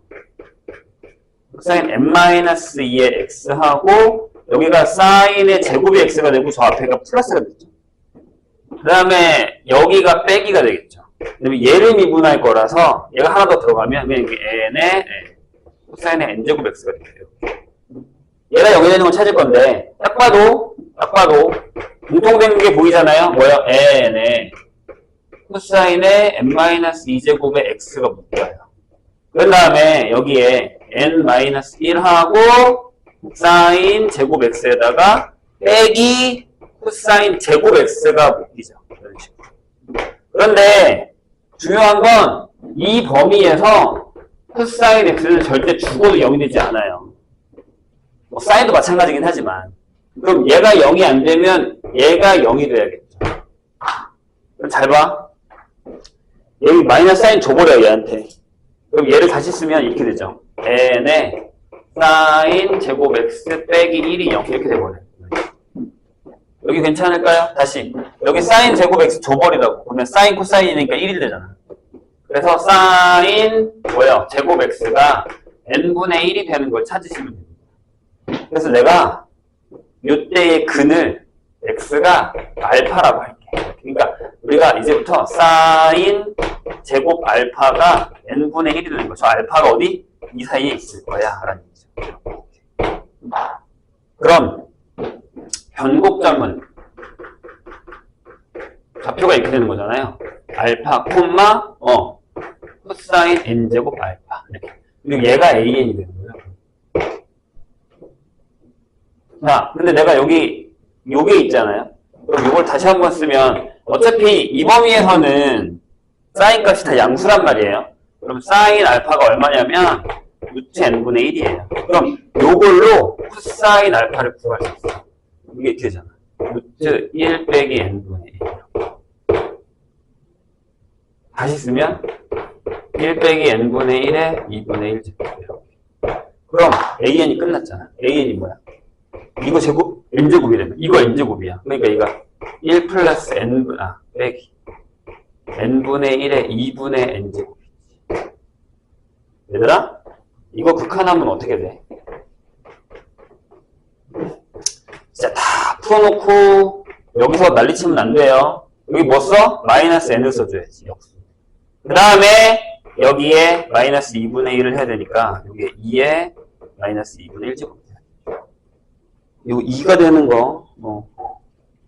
사인 n-2의 x하고 여기가 사인의 제곱이 x가 되고 저 앞에가 플러스가 되죠. 그 다음에 여기가 빼기가 되겠죠. 그다음에 얘를 미분할 거라서 얘가 하나 더 들어가면 그냥 n의 사인의 n제곱 x가 돼요. 얘가 여기 되는 건 찾을 건데 딱 봐도 공통된 게 보이잖아요. 뭐예요? n의 코사인의 n-2제곱의 x가 묶여요. 그 다음에 여기에 n-1하고 사인 제곱 x에다가 빼기 코사인 제곱 x가 묶이죠. 이런 식으로. 그런데 중요한 건 이 범위에서 코사인 x는 절대 죽어도 0이 되지 않아요. 뭐 사인도 마찬가지긴 하지만. 그럼 얘가 0이 안 되면 얘가 0이 돼야겠죠. 그럼 잘 봐. 여기 마이너스 사인 줘버려요, 얘한테. 그럼 얘를 다시 쓰면 이렇게 되죠. n에 사인 제곱 x 빼기 1이 0 이렇게 돼버려요. 여기 괜찮을까요? 다시. 여기 사인 제곱 x 줘버리라고. 그러면 사인 코사인이니까 1이 되잖아. 그래서 사인 뭐예요? 제곱 x가 n분의 1이 되는 걸 찾으시면 됩니다. 그래서 내가 이때의 근을 x가 알파라고 할게. 그러니까 우리가 이제부터 사인 제곱 알파가 n분의 1이 되는 거죠. 알파가 어디? 이 사이에 있을 거야. 라는 얘기죠. 그럼 변곡점은 좌표가 이렇게 되는 거잖아요. 알파, 콤마, 코사인 n제곱 알파. 이렇게. 그리고 얘가 an이 되는 거예요. 자, 근데 내가 여기 요게 있잖아요. 그럼 요걸 다시 한번 쓰면 어차피 이 범위에서는 사인 값이 다 양수란 말이에요. 그럼 사인 알파가 얼마냐면 루트 n분의 1이에요. 그럼 요걸로 코사인 알파를 구할 수 있어요. 이게 되잖아. 루트 1 빼기 n분의 1. 다시 쓰면 1 빼기 n분의 1에 2분의 1 제곱이에요. 그럼 an이 끝났잖아. an이 뭐야? 이거 제곱? n제곱이 되면 이거 n제곱이야. 그러니까 이거 1 플러스 빼기 n분의 1에 2분의 n제곱이지. 얘들아, 이거 극한하면 어떻게 돼? 진짜 다 풀어놓고 여기서 난리치면 안 돼요. 여기 뭐 써? 마이너스 n을 써줘야지. 역수. 그 다음에 여기에 마이너스 2분의 1을 해야 되니까 여기에 2에 마이너스 2분의 1제곱. 이거 2가 되는 거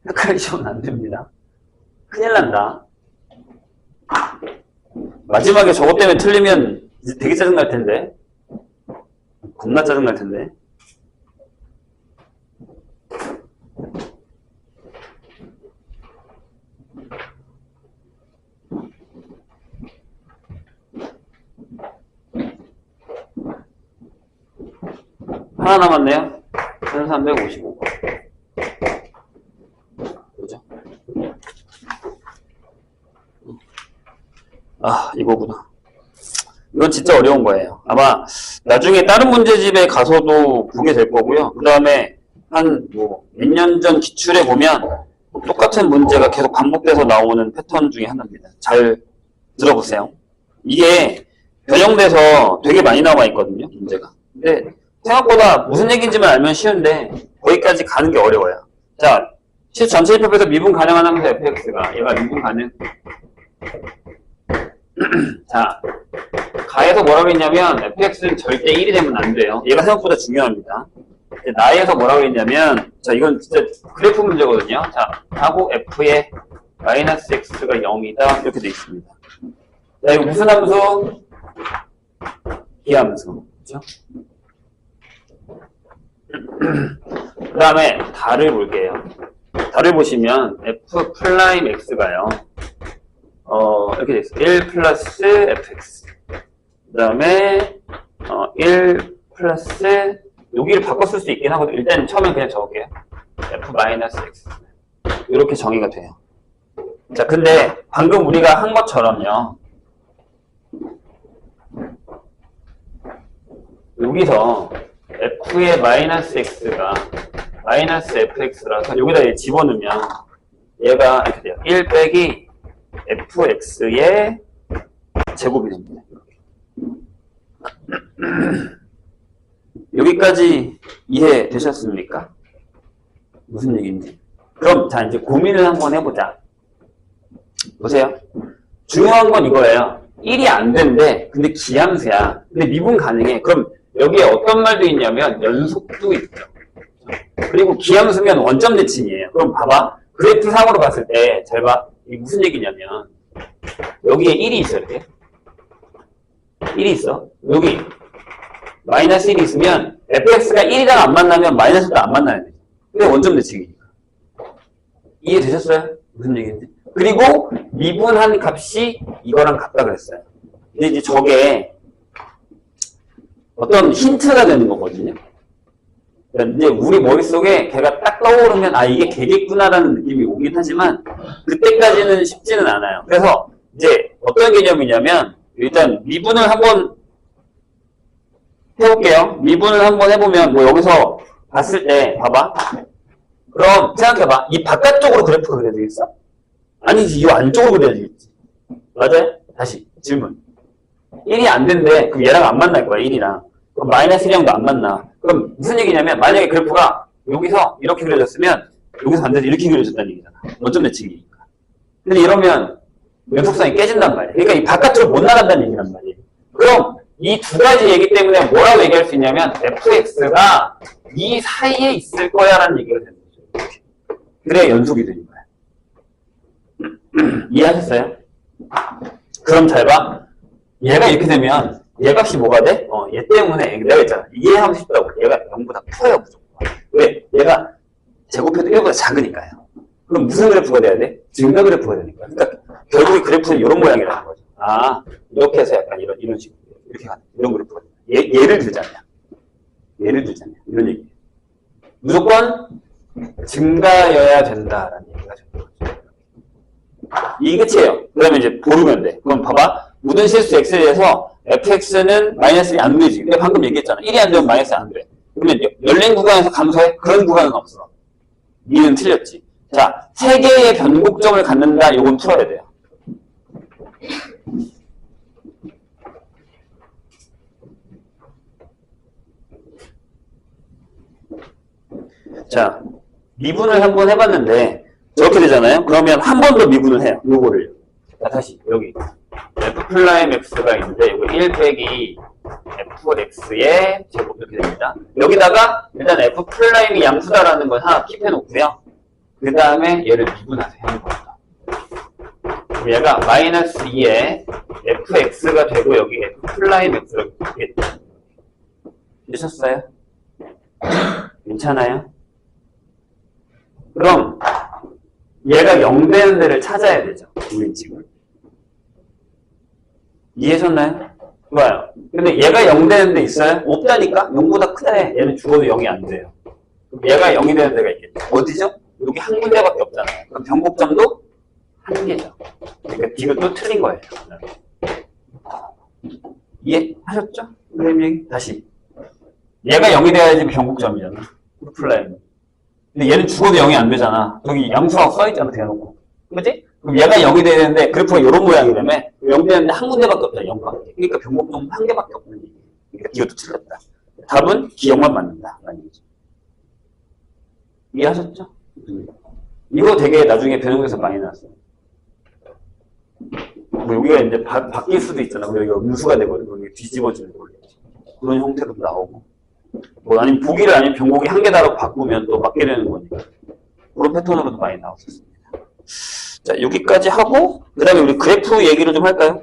헷갈리시면 안 됩니다. 큰일 난다. 마지막에 저것 때문에 틀리면 이제 되게 짜증날 텐데. 겁나 짜증날 텐데. 하나 남았네요. 1355번. 그죠? 아, 이거구나. 이건 진짜 어려운 거예요. 아마 나중에 다른 문제집에 가서도 보게 될 거고요. 그 다음에 한 몇 년 전 기출에 보면 똑같은 문제가 계속 반복돼서 나오는 패턴 중에 하나입니다. 잘 들어보세요. 이게 변형돼서 되게 많이 나와 있거든요, 문제가. 근데 생각보다 무슨 얘기인지만 알면 쉬운데 거기까지 가는 게 어려워요. 자, 실 전체 입법에서 미분 가능한 하면서 fx가 얘가 미분 가능. 자, 가에서 뭐라고 했냐면 fx는 절대 1이 되면 안 돼요. 얘가 생각보다 중요합니다. 나에서 뭐라고 했냐면, 자, 이건 진짜 그래프 문제거든요. 자, 하고 f의 마이너스 x가 0이다 이렇게 돼 있습니다. 자, 이거 무슨 함수? 기함수. 그렇죠? 그 다음에 달을 볼게요. 달을 보시면 f 프라임 x가요. 이렇게 돼 있어요. 1 플러스 fx. 그 다음에 1 플러스 여기를 바꿔 쓸 수 있긴 하거든요. 일단 처음엔 그냥 적을게요. f 마이너스 x. 이렇게 정의가 돼요. 자, 근데 방금 우리가 한 것처럼요. 여기서 f의 마이너스 x가 마이너스 fx라서 여기다 집어넣으면 얘가 이렇게 돼요. 1 빼기 fx의 제곱이 됩니다. 여기까지 이해되셨습니까? 무슨 얘기인지. 그럼 자, 이제 고민을 한번 해보자. 보세요. 중요한 건 이거예요. 1이 안 된대. 근데 기함수야. 근데 미분 가능해. 그럼 여기에 어떤 말도 있냐면 연속도 있죠. 그리고 기함수면 원점 대칭이에요. 그럼 봐봐. 그래프 상으로 봤을 때 잘 봐. 이게 무슨 얘기냐면 여기에 1이 있어. 이렇게 1이 있어. 여기 마이너스 1이 있으면 fx가 1이랑 안 만나면 마이너스도 안 만나야 돼. 근데 원점 대칭이니까. 이해되셨어요? 무슨 얘기인지? 그리고 미분한 값이 이거랑 같다 그랬어요. 근데 이제 저게 어떤 힌트가 되는 거거든요. 그러니까 이제 우리 머릿속에 걔가 딱 떠오르면 아 이게 걔겠구나라는 느낌이 오긴 하지만 그때까지는 쉽지는 않아요. 그래서 이제 어떤 개념이냐면 일단 미분을 한번 해볼게요. 미분을 한번 해보면 뭐 여기서 봤을 때 봐봐. 그럼 생각해봐. 이 바깥쪽으로 그래프가 그려야 되겠어? 아니지, 이 안쪽으로 그려야 되겠지. 맞아요? 다시 질문. 1이 안 된대. 그럼 얘랑 안 만날 거야, 1이랑. 그럼 마이너스 1이랑도 안 만나. 그럼 무슨 얘기냐면 만약에 그래프가 여기서 이렇게 그려졌으면 여기서 반대로 이렇게 그려졌다는 얘기잖아. 원점 대칭이니까. 근데 이러면 연속성이 깨진단 말이야. 그러니까 이 바깥쪽으로 못 나간다는 얘기란 말이에요. 그럼 이 두 가지 얘기 때문에 뭐라고 얘기할 수 있냐면 fx가 이 사이에 있을 거야 라는 얘기가 되는 거죠. 그래야 연속이 되는 거야. 이해하셨어요? 그럼 잘 봐. 얘가 이렇게 되면 얘 값이 뭐가 돼? 얘 때문에 내가 있잖아. 이해하고 싶다고. 얘가 0보다 커요 무조건. 왜? 얘가 제곱해도 1보다 작으니까요. 그럼 무슨 그래프가 돼야 돼? 증가 그래프가 되니까. 그러니까 결국에 그래프는 이런 모양이라는 거죠. 아, 이렇게 해서 약간 이런 식으로 이렇게 가는 이런 그래프가 돼. 예를 들자면 이런 얘기. 무조건 증가여야 된다라는 얘기가 되는 거죠. 이게 끝이에요. 그 다음에 이제 고르면 돼. 그럼 봐봐. 모든 실수 x에 대해서 fx는 마이너스 1이 안 되지. 근데 방금 얘기했잖아. 1이 안 되면 마이너스 안 돼. 그러면 열린 구간에서 감소해? 그런 구간은 없어. 니는 틀렸지. 자, 세 개의 변곡점을 갖는다. 요건 풀어야 돼요. 자, 미분을 한번 해봤는데 저렇게 되잖아요. 그러면 한 번 더 미분을 해요. 요거를. 자, 다시 여기 f'x가 있는데 요거 1 빼기 fx의 제곱 이렇게 됩니다. 여기다가 일단 f'이 양수다라는 걸 하나 킵해놓고요. 그 다음에 얘를 미분하세요. 하는 겁니다. 얘가 마이너스 2에 fx가 되고 여기 f'x가 되겠다. 되셨어요? 괜찮아요? 그럼 얘가 0 되는 데를 찾아야 되죠. 우리 지금. 이해하셨나요? 좋아요. 근데 얘가 0 되는 데 있어요? 없다니까? 0보다 크다 해. 얘는 죽어도 0이 안 돼요. 그럼 얘가 0이 되는 데가 있겠죠. 어디죠? 여기 한 군데밖에 없잖아요. 그럼 변곡점도 한 개죠. 그러니까 이것도 틀린 거예요. 이해하셨죠? 선생님 얘기? 다시. 얘가 0이 돼야지 변곡점이잖아. 플라임. 근데 얘는 죽어도 0이 안 되잖아. 여기 양수라고 써있잖아, 대놓고. 그치? 그럼 얘가 0이 돼야 되는데, 그래프가 이런 모양이라며, 0 되는데 한 군데밖에 없잖아, 0밖에. 그러니까 변곡점 한 개밖에 없는 얘기. 그러니까 이것도 틀렸다. 답은 기억만 맞는다. 라는 얘기죠. 이해하셨죠? 이거 되게 나중에 변형돼서 많이 나왔어요. 뭐 여기가 이제 바뀔 수도 있잖아. 여기가 음수가 되거든. 여기 뒤집어지는 거. 그런 형태도 나오고. 뭐 아니면 보기를 아니면 변곡이 한 개다라고 바꾸면 또 맞게 되는 거니까. 그런 패턴으로도 많이 나왔었습니다. 자, 여기까지 하고, 그 다음에 우리 그래프 얘기를 좀 할까요?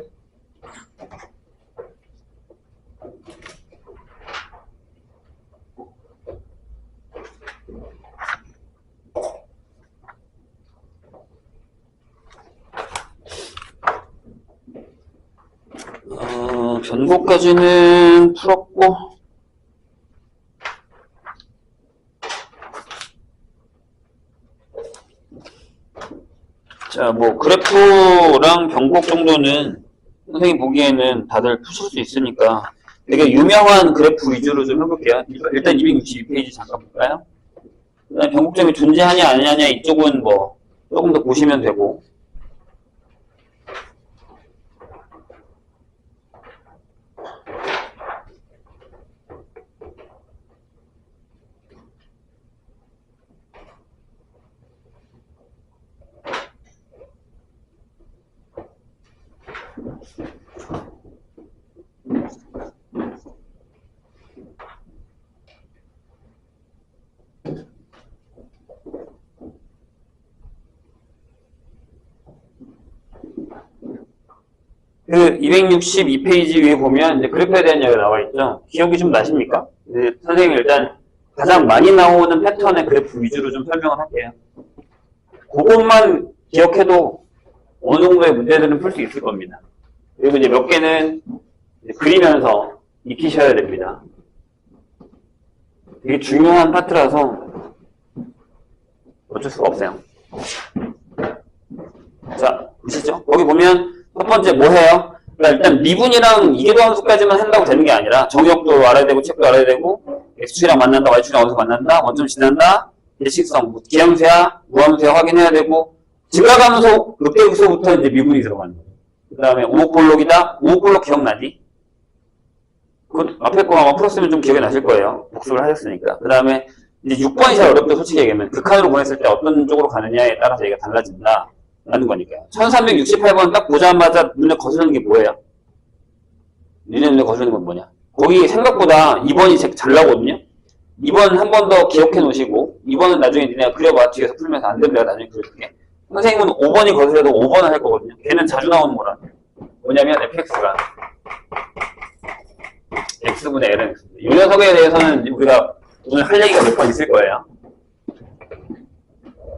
변곡까지는 풀었고, 자, 뭐, 그래프랑 변곡 정도는 선생님 보기에는 다들 푸실 수 있으니까 되게 유명한 그래프 위주로 좀 해볼게요. 일단 262페이지 잠깐 볼까요? 그다음에 변곡점이 존재하냐 아니냐 이쪽은 뭐 조금 더 보시면 되고, 그 262페이지 위에 보면 이제 그래프에 대한 이야기가 나와 있죠. 기억이 좀 나십니까? 네, 선생님이 일단 가장 많이 나오는 패턴의 그래프 위주로 좀 설명을 할게요. 그것만 기억해도 어느 정도의 문제들은 풀 수 있을 겁니다. 그리고 이제 몇 개는 이제 그리면서 익히셔야 됩니다. 되게 중요한 파트라서 어쩔 수가 없어요. 자, 보시죠. 거기 보면 첫 번째 뭐 해요? 그러니까 일단 미분이랑 이계도함수까지만 한다고 되는 게 아니라 정역도 알아야 되고 책도 알아야 되고 x축이랑 만난다, y축이랑 어디서 만난다, 원점 지난다, 일식성, 기함수야, 무함수야 확인해야 되고 증가감소, 롯데국소부터 이제 미분이 들어가는 거예요. 그 다음에 오목볼록이다. 오목볼록 기억나지? 그 앞에 거 아마 풀었으면 좀 기억이 나실 거예요. 복습을 하셨으니까. 그 다음에 이제 6번이 제일 어렵죠. 솔직히 얘기하면 극한으로 보냈을 때 어떤 쪽으로 가느냐에 따라서 얘가 달라진다. 라는 거니까요. 1368번 딱 보자마자 눈에 거스르는 게 뭐예요? 눈에 거스르는 건 뭐냐? 거기 생각보다 2번이 잘 나오거든요? 2번 한 번 더 기억해 놓으시고 2번은 나중에 니네가 그려봐. 뒤에서 풀면서 안 되면 내가 나중에 그려줄게. 선생님은 5번이 거슬려도 5번을 할 거거든요. 걔는 자주 나오는 거라. 뭐냐면 fx가 x분의 ln x. 이 녀석에 대해서는 우리가 오늘 할 얘기가 몇 번 있을 거예요.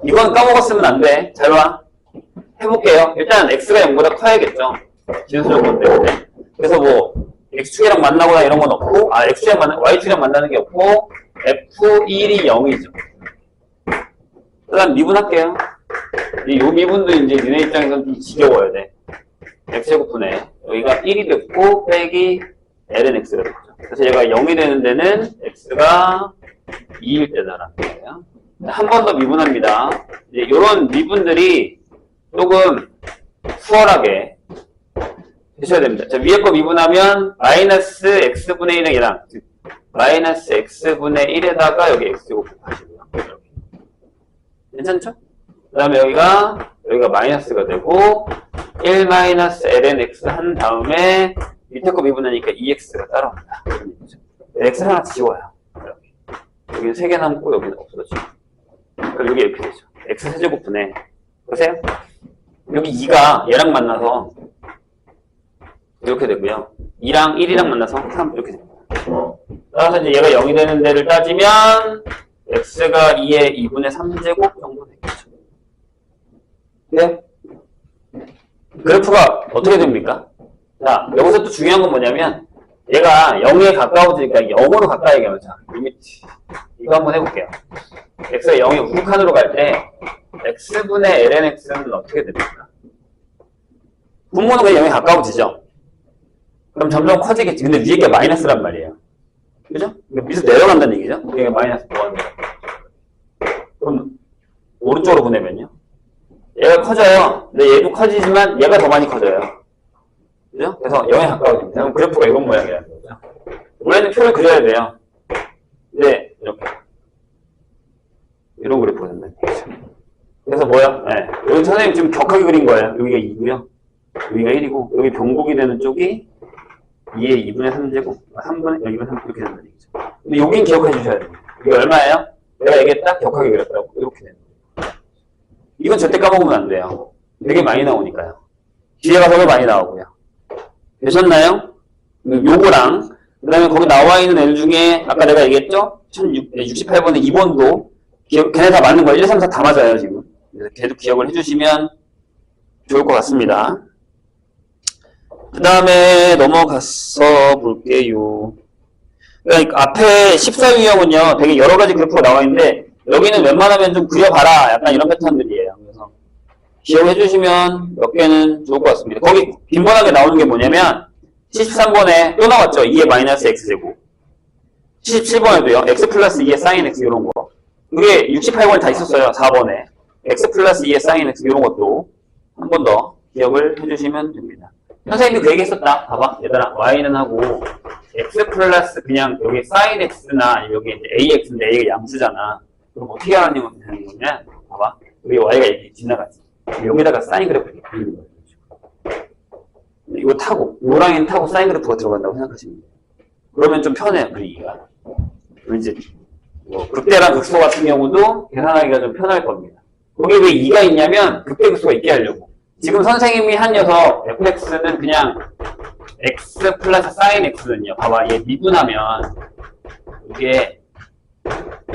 이건 까먹었으면 안 돼. 잘 봐. 해볼게요. 일단 x가 0보다 커야겠죠. 진수 조건 때문에. 그래서 뭐 x축이랑 만나거나 이런 건 없고, x축이랑 y축이랑 만나는 게 없고, f1이 0이죠. 일단 미분할게요. 이 미분도 이제 니네 입장에서는 좀 지겨워야 돼. x제곱분에 여기가 1이 됐고 빼기 ln x가 됐죠. 그래서 얘가 0이 되는 데는 x가 2일 때다라는 거예요. 한 번 더 미분합니다. 이제 이런 미분들이 조금 수월하게 되셔야 됩니다. 자, 위에 거 미분하면 마이너스 x분의 1이랑 마이너스 x분의 1에다가 여기 x제곱 하시고요. 괜찮죠? 그 다음에 여기가 마이너스가 되고 1 마이너스 ln x 한 다음에 밑에 거 미분하니까 2x가 따라옵니다. x 하나 지워요. 여기는 3개 남고 여기는 없어지고. 그럼 여기 이렇게 되죠. x 세제곱분에 보세요. 여기 2가 얘랑 만나서 이렇게 되고요. 2랑 1이랑 만나서 3 이렇게 됩니다. 따라서 이제 얘가 0이 되는 데를 따지면 x가 2의 2분의 3제곱 정도 되겠죠. 네? 그래프가 어떻게 됩니까? 자, 여기서 또 중요한 건 뭐냐면 얘가 0에 가까워지니까 0으로 가까이 가면 자, 리미트 이거 한번 해볼게요. x가 0이 우극한으로 갈 때 x분의 ln x는 어떻게 됩니까? 분모는 그냥 0에 가까워지죠? 그럼 점점 커지겠지. 근데 위에 게 마이너스란 말이에요. 그죠? 밑으로 내려간다는 얘기죠? 얘가 마이너스 뭐하는 그럼 오른쪽으로 보내면요? 얘가 커져요. 근데 얘도 커지지만 얘가 더 많이 커져요. 그죠? 그래서 0에 가까워집니다. 그럼 그래프가 이런 모양이라는 거죠. 원래는 표를 그려야 돼요. 근데 이렇게 이런 그래프가 된다는 얘기죠. 그래서 뭐야? 네. 여기 선생님 지금 격하게 그린 거예요. 여기가 2고요. 여기가 1이고 여기 변곡이 되는 쪽이 2의 2분의 3제곱 3분의 2분의 3 이렇게 된다는 얘기죠. 근데 여긴 기억해 주셔야 돼요. 이게 얼마예요? 내가 얘기했다? 격하게 그렸다고. 이렇게 되는 거예요. 이건 절대 까먹으면 안 돼요. 되게 많이 나오니까요. 뒤에 가서도 많이 나오고요. 되셨나요? 요거랑 그 다음에 거기 나와 있는 애들 중에 아까 내가 얘기했죠? 1068번에 2번도 걔네 다 맞는 거예요. 1, 3, 4 다 맞아요 지금. 그래서 걔도 기억을 해주시면 좋을 것 같습니다. 그 다음에 넘어가서 볼게요. 그러니까 앞에 14유형은요 되게 여러 가지 그래프가 나와 있는데 여기는 웬만하면 좀 그려봐라 약간 이런 패턴들이에요. 그래서 기억해 주시면 몇 개는 좋을 것 같습니다. 거기 빈번하게 나오는 게 뭐냐면 73번에 또 나왔죠. 2의 마이너스 x제곱. 77번에도요. x 플러스 2의 사인 x 이런 거. 그게 68번에 다 있었어요. 4번에. x 플러스 2의 사인 x 이런 것도 한 번 더 기억을 해주시면 됩니다. 선생님이 그 얘기 했었다. 봐봐. 얘들아, y는 하고 x 플러스 그냥 여기 사인 x나 아니면 여기 이제 ax인데 a가 양수잖아. 그럼 어떻게 하라는 거냐? 봐봐. 여기 y가 이렇게 지나가지. 여기다가 사인 그래프 이렇게 그리는 거예요. 이거 타고, 요 라인 타고 사인 그래프가 들어간다고 생각하시면 돼요. 그러면 좀 편해요, 그리기가. 이제 뭐 극대랑 극소 같은 경우도 계산하기가 좀 편할 겁니다. 거기 왜 2가 있냐면 극대 극소가 있게 하려고. 지금 선생님이 한 녀석 fx는 그냥 x 플러스 sin x는요. 봐봐, 얘 미분하면 이게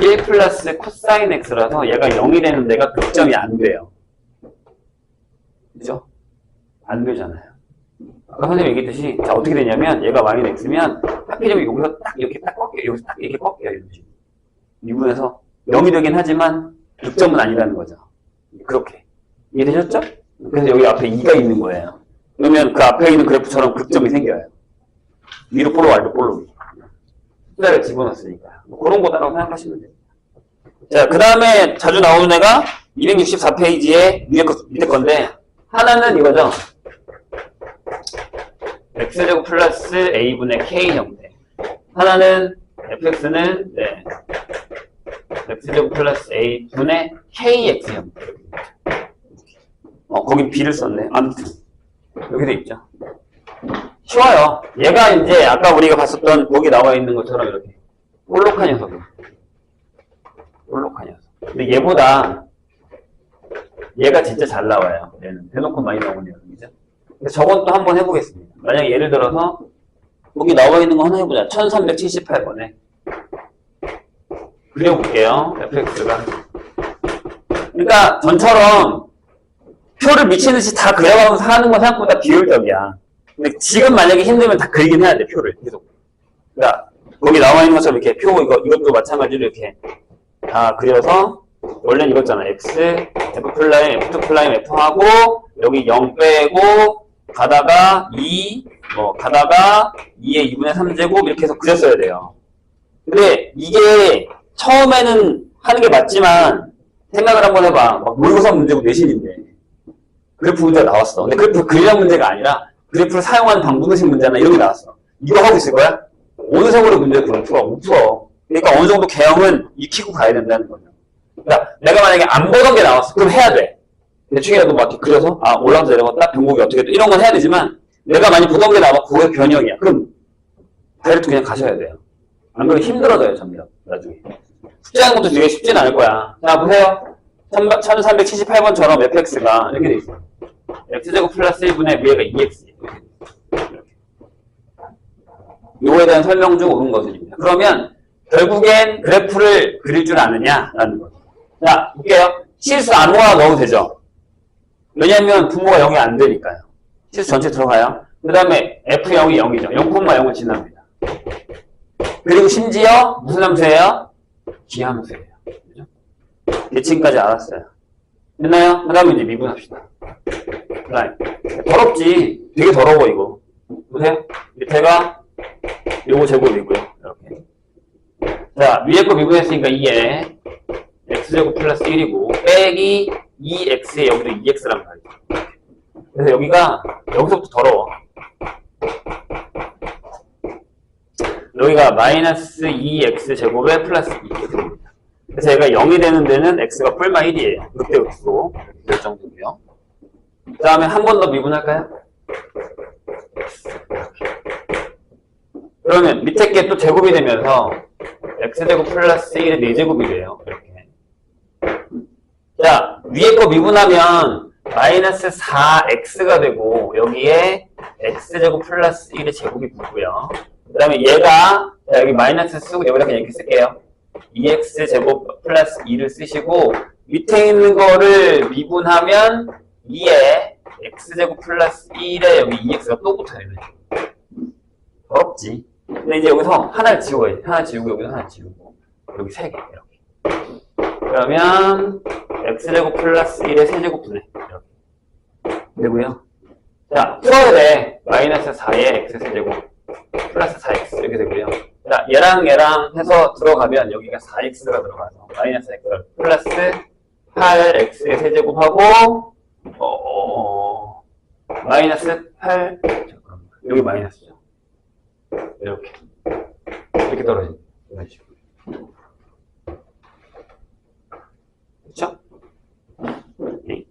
1 플러스 코사인 x라서 얘가 0이 되는 데가 극점이 안 돼요. 그죠? 안 되잖아요. 아까 선생님이 얘기했듯이, 자, 어떻게 되냐면, 얘가 마이너스 x면, 하필이면 여기서 딱 이렇게 딱 꺾여요. 여기서 딱 이렇게 꺾여요. 이런 식으로. 미분해서 0이 되긴 하지만, 극점은 아니라는 거죠. 그렇게. 이해되셨죠? 그래서 여기 앞에 2가 있는 거예요. 그러면 그 앞에 있는 그래프처럼 극점이 생겨요. 위로 볼로 아래로 볼로. 숫자를 집어넣었으니까. 뭐 그런 거다라고 생각하시면 돼요. 자, 그 다음에 자주 나오는 애가 264페이지에 밑에 건데, 하나는 이거죠. x제곱 플러스 a분의 k 형태. 하나는 fx는 네, x제곱 플러스 a분의 kx 형태. 거긴 b를 썼네. 아무튼 여기 돼 있죠. 쉬워요. 얘가 이제 아까 우리가 봤었던 거기 나와 있는 것처럼 이렇게 볼록한 녀석이에요. 볼록한 녀석. 근데 얘보다 얘가 진짜 잘 나와요. 얘는 대놓고 많이 나오는 녀석이죠. 저건 또 한번 해보겠습니다. 만약에 예를 들어서 거기 나와 있는 거 하나 해보자. 1378번에 그려볼게요. fx가. 그러니까 전처럼 표를 미치는 듯이 다 그려가면서 하는 건 생각보다 비효율적이야. 근데 지금 만약에 힘들면 다 그리긴 해야 돼, 표를. 계속. 그러니까 거기 나와 있는 것처럼 이렇게 표 이것도 마찬가지로 이렇게 다 그려서 원래는 이거잖아. x, f 플라임, f2 플라임, f 하고 여기 0 빼고 가다가 2, 가다가 2의 2분의 3제곱 이렇게 해서 그렸어야 돼요. 근데 이게 처음에는 하는 게 맞지만 생각을 한번 해봐. 막 모의고사 문제고 내신인데 그래프 문제가 나왔어. 근데 그래프 그리는 문제가 아니라 그래프를 사용하는 방분식 문제나 이런 게 나왔어. 이거 하고 있을 거야? 어느 세월의 문제를 그럼 풀어? 못 풀어. 그러니까 어느 정도 개형은 익히고 가야 된다는 거죠. 그러니까 내가 만약에 안 보던 게 나왔어. 그럼 해야 돼. 대충이라도 막 이렇게 그려서 올라가서 내려갔다 변곡이 어떻게 또 이런 건 해야 되지만 내가 많이 보던 게 나와 그게 변형이야. 그럼 다이렉트 그냥 가셔야 돼요. 안 그러면 힘들어져요. 점점 나중에. 숙제하는 것도 되게 쉽지는 않을 거야. 자 보세요. 1378번처럼 fx가 이렇게 돼 있어. x제곱 플러스 1분의 위에가 2x. 요거에 대한 설명 중 옳은 것입니다. 그러면 결국엔 그래프를 그릴 줄 아느냐라는 거죠. 자 볼게요. 실수 아무거나 넣어도 되죠. 왜냐면 분모가 0이 안 되니까요. 실수 전체 들어가요. 그 다음에 f0이 0이죠. 0,0을 지납니다. 그리고 심지어 무슨 함수예요? 기함수예요. 그죠? 대칭까지 알았어요. 됐나요? 그 다음에 이제 미분합시다. 라인. 더럽지. 되게 더러워 이거. 보세요. 밑에가 요거 제곱이고요. 이렇게. 자 위에 거 미분했으니까 2에 x제곱 플러스 1이고 빼기 2x에 여기도 2x란 말이죠. 그래서 여기서부터 더러워. 여기가 마이너스 2x 제곱에 플러스 2 이렇게 됩니다. 그래서 얘가 0이 되는 데는 x가 뿔마 1이에요. 그때 x로 결정되고요. 그 다음에 한 번 더 미분할까요? 그러면 밑에 게 또 제곱이 되면서 x제곱 플러스 1의 4제곱이 돼요. 이렇게. 자, 위에 거 미분하면 마이너스 4x가 되고 여기에 x제곱 플러스 1의 제곱이 붙고요. 그 다음에 얘가 자, 여기 마이너스 쓰고 여기다 그냥 이렇게 쓸게요. 2x제곱 플러스 2를 쓰시고 밑에 있는 거를 미분하면 2에 x제곱 플러스 1에 여기 2x가 또 붙어야 돼요. 어렵지. 근데 이제 여기서 하나를 지워야 돼. 하나 지우고 여기서 하나 지우고 여기 3개 이렇게. 그러면 x제곱 플러스 1의 세제곱분해 이렇게 되고요. 자 풀어야 돼. 마이너스 4의 x 세제곱 플러스 4x 이렇게 되고요. 자 얘랑 해서 들어가면 여기가 4x가 들어가서 마이너스 x 플러스 8x의 세제곱하고 마이너스 8 잠깐만 여기 마이너스죠. 이렇게 떨어집니다. 이런 식으로. 그렇죠? 네.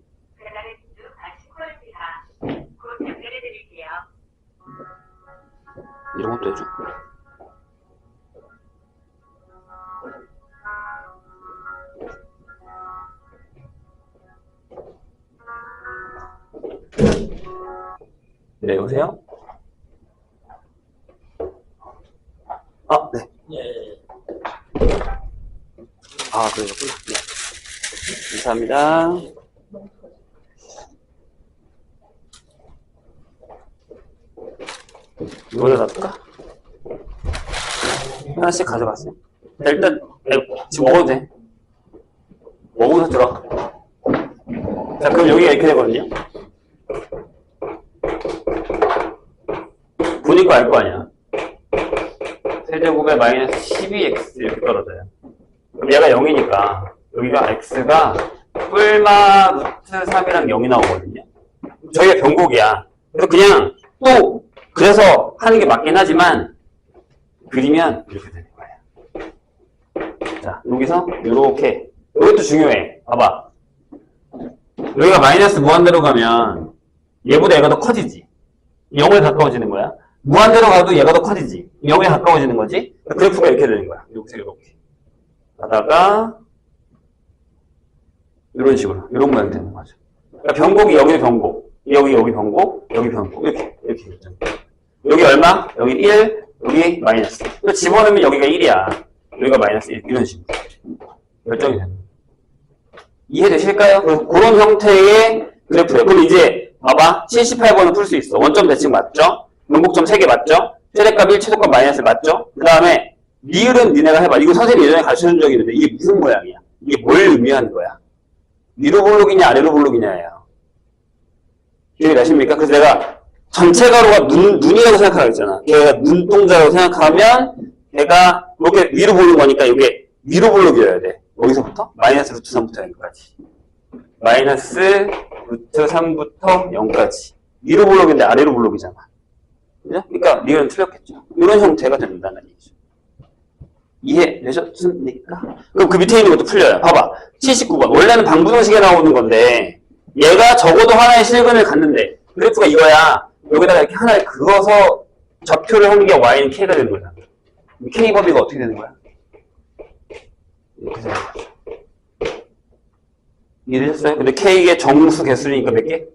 이런 것도 해줘. 네, 여보세요? 아, 네. 아, 그러셨구나. 네. 감사합니다. 이걸로 놔둘까? 하나씩 가져갔어요. 자, 일단, 지금 먹어도 돼. 먹으면서 들어. 자, 그럼 여기가 이렇게 되거든요. 보니까 알 거 아니야. 세제곱에 마이너스 12x 이렇게 떨어져요. 그럼 얘가 0이니까 여기가 x가 뿔마 루트 3이랑 0이 나오거든요. 저희가 변곡이야. 그래서 그냥 또 그래서 하는 게 맞긴 하지만 그리면 이렇게 되는 거예요. 자, 여기서 이렇게 이것도 중요해. 봐봐. 여기가 마이너스 무한대로 가면 얘보다 얘가 더 커지지. 0에 가까워지는 거야. 무한대로 가도 얘가 더 커지지. 0에 가까워지는 거지. 그래프가 이렇게 되는 거야. 이렇게. 가다가 이런 식으로 이런 모양이 되는 거죠. 그러니까 변곡이 여기 변곡, 여기 변곡, 여기 변곡 이렇게. 여기 얼마? 여기 1, 여기 마이너스. 집어넣으면 여기가 1이야. 여기가 마이너스 1 이런 식으로 결정이 되는 거예요. 이해되실까요? 그런 형태의 그래프예요. 그럼 이제 봐봐. 78번은 풀 수 있어. 원점 대칭 맞죠? 변곡점 3개 맞죠? 최대값 1, 최소값 마이너스 맞죠? 그 다음에 리을은 니네가 해봐. 이거 선생님이 예전에 가르쳐준 적이 있는데 이게 무슨 모양이야? 이게 뭘 의미하는 거야? 위로 볼록이냐 아래로 볼록이냐예요. 기억이 나십니까? 그래서 내가 전체 가로가 눈이라고 생각하라고 했잖아. 걔가 눈동자라고 생각하면 걔가 이렇게 위로 보는 거니까 이게 위로 볼록이어야 돼. 여기서부터 마이너스 루트 3부터 0까지. 마이너스 루트 3부터 0까지. 위로 볼록인데 아래로 볼록이잖아. 그죠? 그러니까 리을은 틀렸겠죠. 이런 형태가 된다는 얘기죠. 이해되셨습니까? 그럼 그 밑에 있는 것도 풀려요. 봐봐. 79번. 원래는 방부정식에 나오는 건데 얘가 적어도 하나의 실근을 갖는데 그래프가 이거야. 여기다가 이렇게 하나를 그어서 좌표를 하는 게 y는 k가 되는 거잖아. k 범위가 어떻게 되는 거야? 이렇게 되는 거죠. 이해되셨어요? 근데 k의 정수 개수니까 몇 개?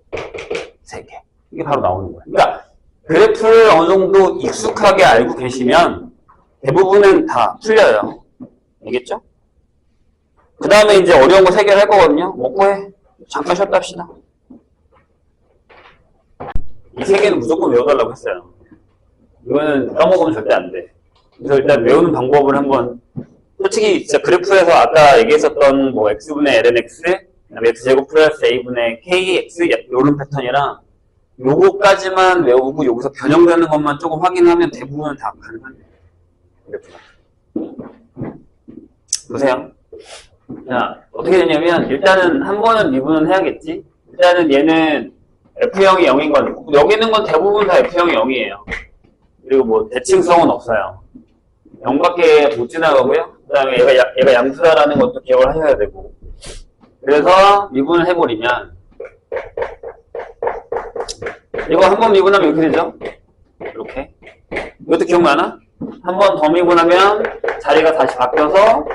3개. 이게 바로 나오는 거야. 그러니까 그래프를 어느 정도 익숙하게 알고 계시면 대부분은 다 풀려요. 알겠죠? 그 다음에 이제 어려운 거 3개를 할 거거든요. 먹고 해. 잠깐 쉬었다 합시다. 이 3개는 무조건 외워달라고 했어요. 이거는 까먹으면 절대 안 돼. 그래서 일단 외우는 방법을 한번, 솔직히 진짜 그래프에서 아까 얘기했었던 뭐 x분의 lnx, 그다음에 x제곱 플러스 a분의 kx 이런 패턴이랑 요거까지만 외우고 여기서 변형되는 것만 조금 확인하면 대부분은 다 가능한데. 그래프가. 보세요. 자, 어떻게 되냐면 일단은 한 번은 미분은 해야겠지. 일단은 얘는 F형이 0인 건 여기 있는 건 대부분 다 F형이 0이에요. 그리고 뭐 대칭성은 없어요. 0밖에 못 지나가고요. 그 다음에 얘가 양수다라는 것도 기억을 하셔야 되고. 그래서 미분을 해버리면 이거 한 번 미분하면 이렇게 되죠? 이렇게. 이것도 기억나나? 한 번 더 미분하면 자리가 다시 바뀌어서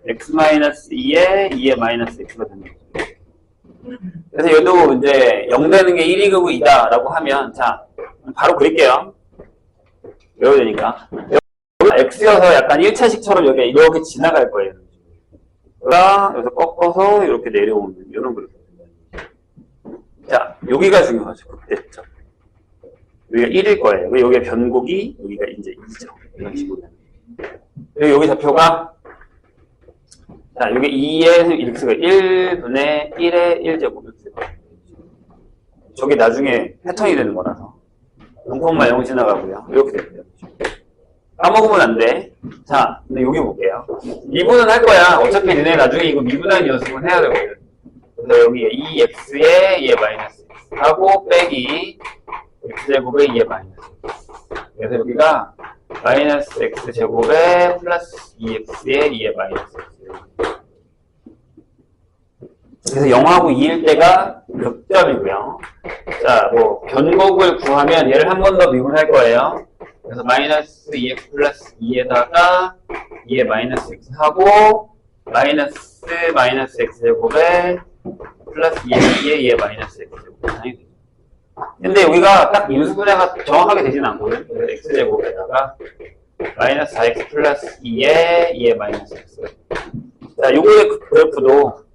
x-2에 2의 마이너스 x가 되는 거죠. 그래서 얘도 이제 0 되는 게 1이고 2다 라고 하면, 자, 바로 그릴게요. 외워야 되니까. x여서 약간 1차식처럼 여기 이렇게 지나갈 거예요. 여기서 꺾어서 이렇게 내려오는 이런 그래프. 자, 여기가 중요하죠. 그때죠. 여기가 1일 거예요. 여기가 변곡이, 여기가 이제 2죠. 이런 식으로. 그리고 여기 좌표가, 자, 여기 2의 x가 1분의 1의 1제곱. 저게 나중에 패턴이 되는 거라서. 0,0 지나가고요. 이렇게 됩니다. 까먹으면 안 돼. 자, 근데 여기 볼게요. 미분은 할 거야. 어차피 너네 나중에 이거 미분하는 연습은 해야 되거든. 그래서 여기 2x에 2의 마이너스 x 하고 빼기 x제곱에 2의 마이너스 x. 그래서 여기가 마이너스 x제곱에 플러스 2x에 2의 마이너스 x. 그래서 0하고 2일 때가 극점이고요. 자, 뭐 변곡을 구하면 얘를 한 번 더 미분할 거예요. 그래서 마이너스 2x 플러스 2에다가 2의 마이너스 x 하고 마이너스 x제곱에 플러스 2의 마이너스 x제곱. 근데 여기가 딱 인수분해가 정확하게 되진 않거든. 그래서 x제곱에다가 마이너스 4x 플러스 2에 마이너스 x. 자, 요거의 그래프도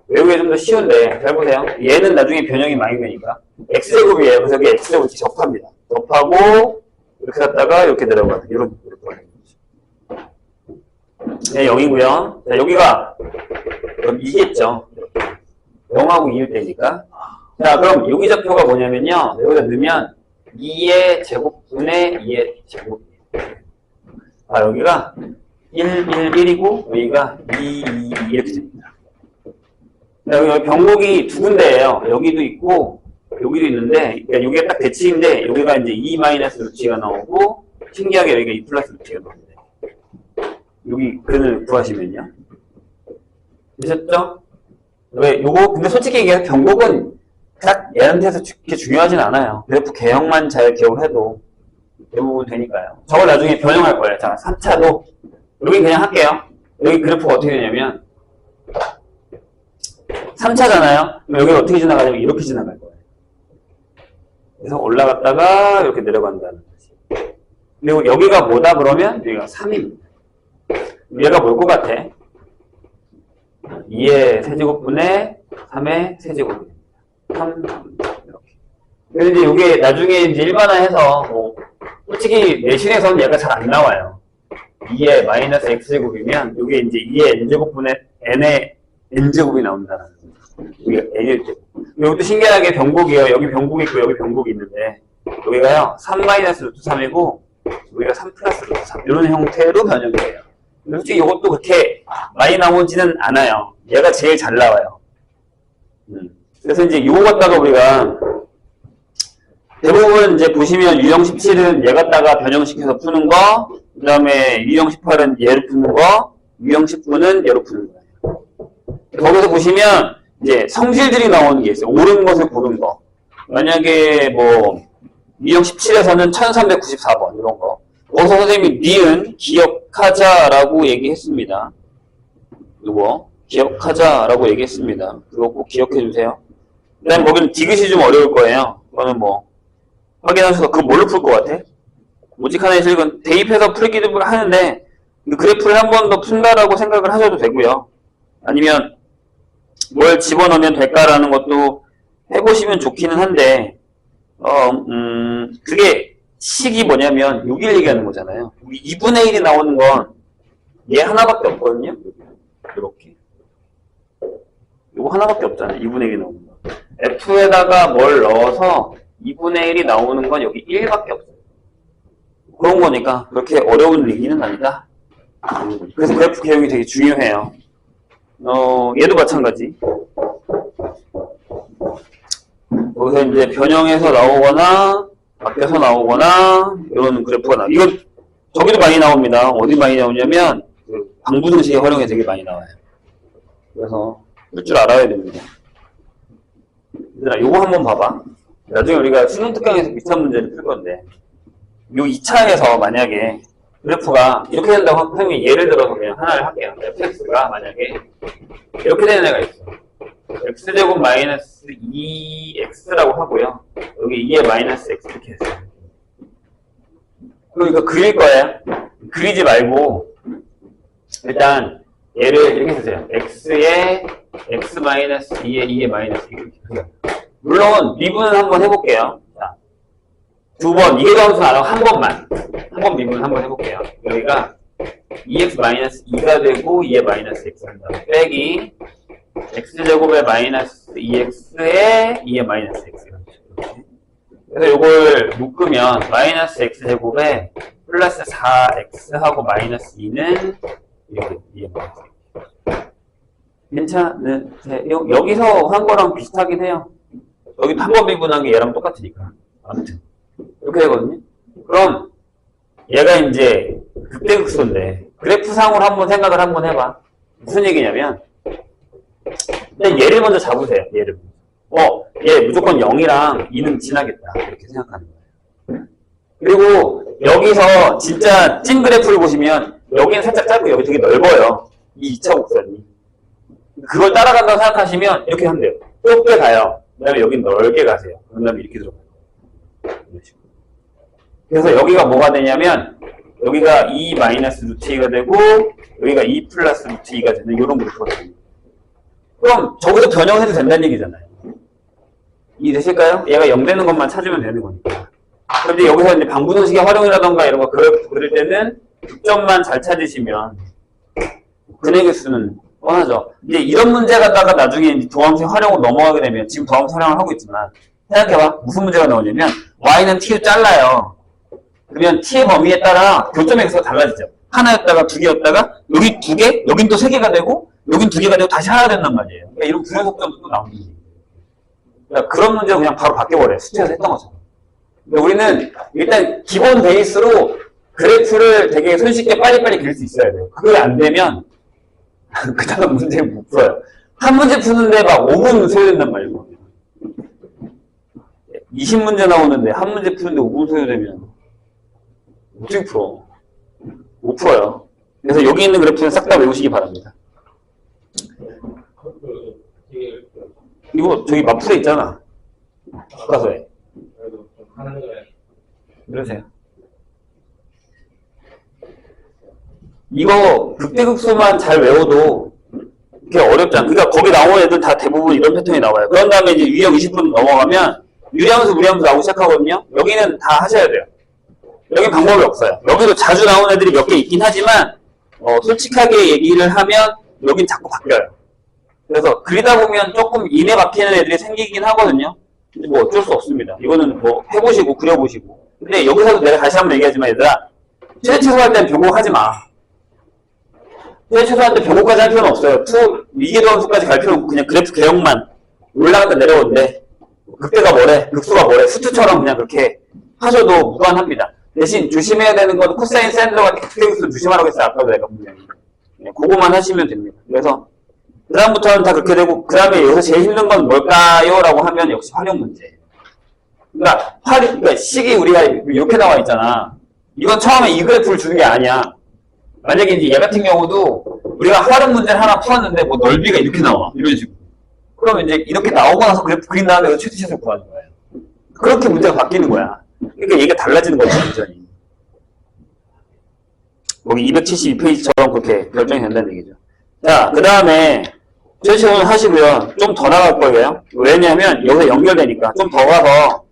외우기 좀 더 쉬운데 잘 보세요. 얘는 나중에 변형이 많이 되니까 x제곱이에요. 그래서 여기 x제곱 이렇게 접합니다. 접하고 이렇게 갔다가 이렇게 내려가는 이런 그래프가 네, 0이고요. 자, 여기가 그럼 2겠죠. 0하고 2일 때니까. 자, 그럼 여기 좌표가 뭐냐면요. 여기다 넣으면 2의 제곱분의 2의 제곱. 아, 여기가 1, 1, 1이고 여기가 2, 2, 2 이렇게 됩니다. 자, 여기 병목이 두 군데예요. 여기도 있고 여기도 있는데, 그러니까 여기가 딱 대칭인데 여기가 이제 2 마이너스 루트가 나오고 신기하게 여기가 2 플러스 루트가 나오는데 여기 근을 구하시면요. 되셨죠? 왜 요거 근데 솔직히 얘기해서 병목은 딱 얘한테서 그렇게 중요하진 않아요. 그래프 개형만 잘 기억을 해도 대부분 되니까요. 저걸 나중에 변형할 거예요. 자, 3차도 여기 그냥 할게요. 여기 그래프가 어떻게 되냐면 3차잖아요. 그럼 여기를 어떻게 지나가냐면 이렇게 지나갈 거예요. 그래서 올라갔다가 이렇게 내려간다는 거지. 그리고 여기가 뭐다 그러면 여기가 3입니다. 얘가 뭘 것 같아? 2의 세제곱분의 3의 세제곱입니다. 3, 3 이렇게. 근데 이제 이게 나중에 이제 일반화해서 뭐 솔직히 내신에서는 얘가 잘 안 나와요. 2의 마이너스 x제곱이면 이게 이제 2의 n제곱분의 n의 n제곱이 나온다는 거죠. 여기가 n일 제곱. 여기도 신기하게 병곡이에요. 여기 병곡이 있고 여기 병곡이 있는데 여기가요 3 마이너스 루트 3이고 여기가 3 플러스 루트 3 이런 형태로 변형이 돼요. 솔직히 이것도 그렇게 많이 나오지는 않아요. 얘가 제일 잘 나와요. 그래서 이제 이거 갖다가 우리가 대부분 이제 보시면 유형 17은 얘 갖다가 변형시켜서 푸는 거, 그 다음에 유형 18은 얘를 푸는 거, 유형 19는 얘로 푸는 거예요. 거기서 보시면 이제 성질들이 나오는 게 있어요. 옳은 것을 고른 거. 만약에 뭐 유형 17에서는 1394번 이런 거. 거기서 선생님이 니은 기억하자라고 얘기했습니다. 이거 기억하자라고 얘기했습니다. 그거 꼭 기억해 주세요. 그 다음에 거기는 디귿이 좀 어려울 거예요. 그거는 뭐 확인하셔서 그거 뭘로 풀 것 같아? 오직 하나의 실은 대입해서 풀기도 하는데 그 그래프를 한 번 더 푼다라고 생각을 하셔도 되고요. 아니면 뭘 집어넣으면 될까라는 것도 해보시면 좋기는 한데 그게 식이 뭐냐면 여기를 얘기하는 거잖아요. 2분의 1이 나오는 건 얘 하나밖에 없거든요. 이렇게 이거 하나밖에 없잖아요. 2분의 1이 나오는 거. F에다가 뭘 넣어서 2분의 1이 나오는 건 여기 1밖에 없어요. 그런 거니까 그렇게 어려운 얘기는 아니다. 그래서 그래프 개형이 되게 중요해요. 얘도 마찬가지. 거기서 이제 변형해서 나오거나 바뀌어서 나오거나 이런 그래프가 나와요. 이거 저기도 많이 나옵니다. 어디 많이 나오냐면 그 방부등식에 활용이 되게 많이 나와요. 그래서 풀 줄 알아야 됩니다. 얘들아 요거 한번 봐봐. 나중에 우리가 수능 특강에서 비슷한 문제를 풀 건데 요 2차에서 만약에 그래프가 이렇게 된다고 하면 예를 들어서 그냥 하나를 할게요. fx가 만약에 이렇게 되는 애가 있어. x제곱 마이너스 2x라고 하고요. 여기 2의 마이너스 x 이렇게 했어요. 그럼 이거 그릴 거예요. 그리지 말고 일단 얘를 이렇게 쓰세요. x의 x 마이너스 2의 마이너스 이렇게 그려요. 물론 미분은 한번 해볼게요. 자, 두 번, 이해 점수 안 하고 한 번만. 한 번 미분 한번 해볼게요. 여기가 2x 마이너스 2가 되고 2의 마이너스 x 한다. 빼기 x제곱의 마이너스 2x에 2의 마이너스 x. 이렇게. 그래서 이걸 묶으면 마이너스 x제곱에 플러스 4x하고 마이너스 2는 이렇게 2의 마이너스 x. 괜찮으세요? 여기서 한 거랑 비슷하긴 해요. 여기도 한 번 미분한 게 얘랑 똑같으니까. 아무튼 이렇게 되거든요. 그럼 얘가 이제 극대극소인데 그래프상으로 한번 생각을 한번 해봐. 무슨 얘기냐면 일단 얘를 먼저 잡으세요. 얘를. 얘 무조건 0이랑 2는 지나겠다. 이렇게 생각하는 거예요. 그리고 여기서 진짜 찐 그래프를 보시면 여기는 살짝 짧고 여기 되게 넓어요. 이 2차 곡선이. 그걸 따라간다고 생각하시면 이렇게 하면 돼요. 좁게 가요. 그 다음에 여기 넓게 가세요. 그 다음에 이렇게 들어가요. 이런 식으로. 그래서 여기가 뭐가 되냐면 여기가 2 마이너스 루트 2가 되고 여기가 2 플러스 루트 2가 되는 이런 그래프가 됩니다. 그럼 저기서 변형해도 된다는 얘기잖아요. 이해되실까요? 얘가 0 되는 것만 찾으면 되는 거니까. 그런데 여기서 이제 방부등식의 활용이라던가 이런 거 그릴 때는 득점만 잘 찾으시면 근액의 수는 뻔하죠. 이제 이런 문제 갖다가 나중에 이제 도함수 활용으로 넘어가게 되면 지금 도함수 활용을 하고 있지만 생각해봐. 무슨 문제가 나오냐면 y는 t로 잘라요. 그러면 t의 범위에 따라 교점의 개수가 달라지죠. 하나였다가 두 개였다가 여기 두 개, 여긴 또 세 개가 되고 여긴 두 개가 되고 다시 하나 된단 말이에요. 그러니까 이런 불연속점도 또 나오는 거예요. 그러니까 그런 문제를 그냥 바로 바뀌어버려요. 수치에서 했던 것처럼. 근데 우리는 일단 기본 베이스로 그래프를 되게 손쉽게 빨리빨리 그릴 수 있어야 돼요. 그게 안 되면 그 다음 문제 못 풀어요. 한 문제 푸는데 막 5분 소요된단 말이에요. 20문제 나오는데 한 문제 푸는데 5분 소요되면 어떻게 풀어? 못 풀어요. 그래서 여기 있는 그래프는 싹 다 외우시기 바랍니다. 이거 저기 마플에 있잖아. 교과서에. 그러세요. 이거 극대극소만 잘 외워도 그렇게 어렵지 않아. 그러니까 거기 나오는 애들 다 대부분 이런 패턴이 나와요. 그런 다음에 이제 유형 20분 넘어가면 유리함수, 무리함수 나오기 시작하거든요. 여기는 다 하셔야 돼요. 여기 방법이 없어요. 여기도 자주 나오는 애들이 몇 개 있긴 하지만 솔직하게 얘기를 하면 여긴 자꾸 바뀌어요. 그래서 그리다 보면 조금 인에 박히는 애들이 생기긴 하거든요. 근데 뭐 어쩔 수 없습니다. 이거는 뭐 해보시고 그려보시고. 근데 여기서도 내가 다시 한번 얘기하지만 얘들아, 최대최소할 땐 변곡하지 마. 최대최소할 때 변곡까지 할 필요는 없어요. 미개도함수까지 갈 필요는 없고 그냥 그래프 개형만 올라갔다 내려오는데 극대가 뭐래, 극소가 뭐래, 수트처럼 그냥 그렇게 하셔도 무관합니다. 대신 조심해야 되는 건 코사인, 사인 들어갈 때 극대극소 조심하라고 했어요. 아까도 내가 분명히. 네, 그거만 하시면 됩니다. 그래서 그 다음부터는 다 그렇게 되고, 그 다음에 여기서 제일 힘든 건 뭘까요? 라고 하면 역시 활용 문제. 그러니까 식이 우리가 이렇게 나와 있잖아. 이건 처음에 이 그래프를 주는 게 아니야. 만약에 이제 얘 같은 경우도 우리가 활용 문제를 하나 풀었는데 뭐 넓이가 이렇게 나와. 이런 식으로. 그러면 이제 이렇게 나오고 나서 그래프 그린 다음에 최대치에서 구하는 거예요. 그렇게 문제가 바뀌는 거야. 그러니까 얘가 달라지는 거죠, 완전히. 거기 272페이지처럼 그렇게 결정이 된다는 얘기죠. 자, 그 다음에 최대치는 하시고요. 좀 더 나갈 거예요. 왜냐면 여기서 연결되니까 좀 더 가서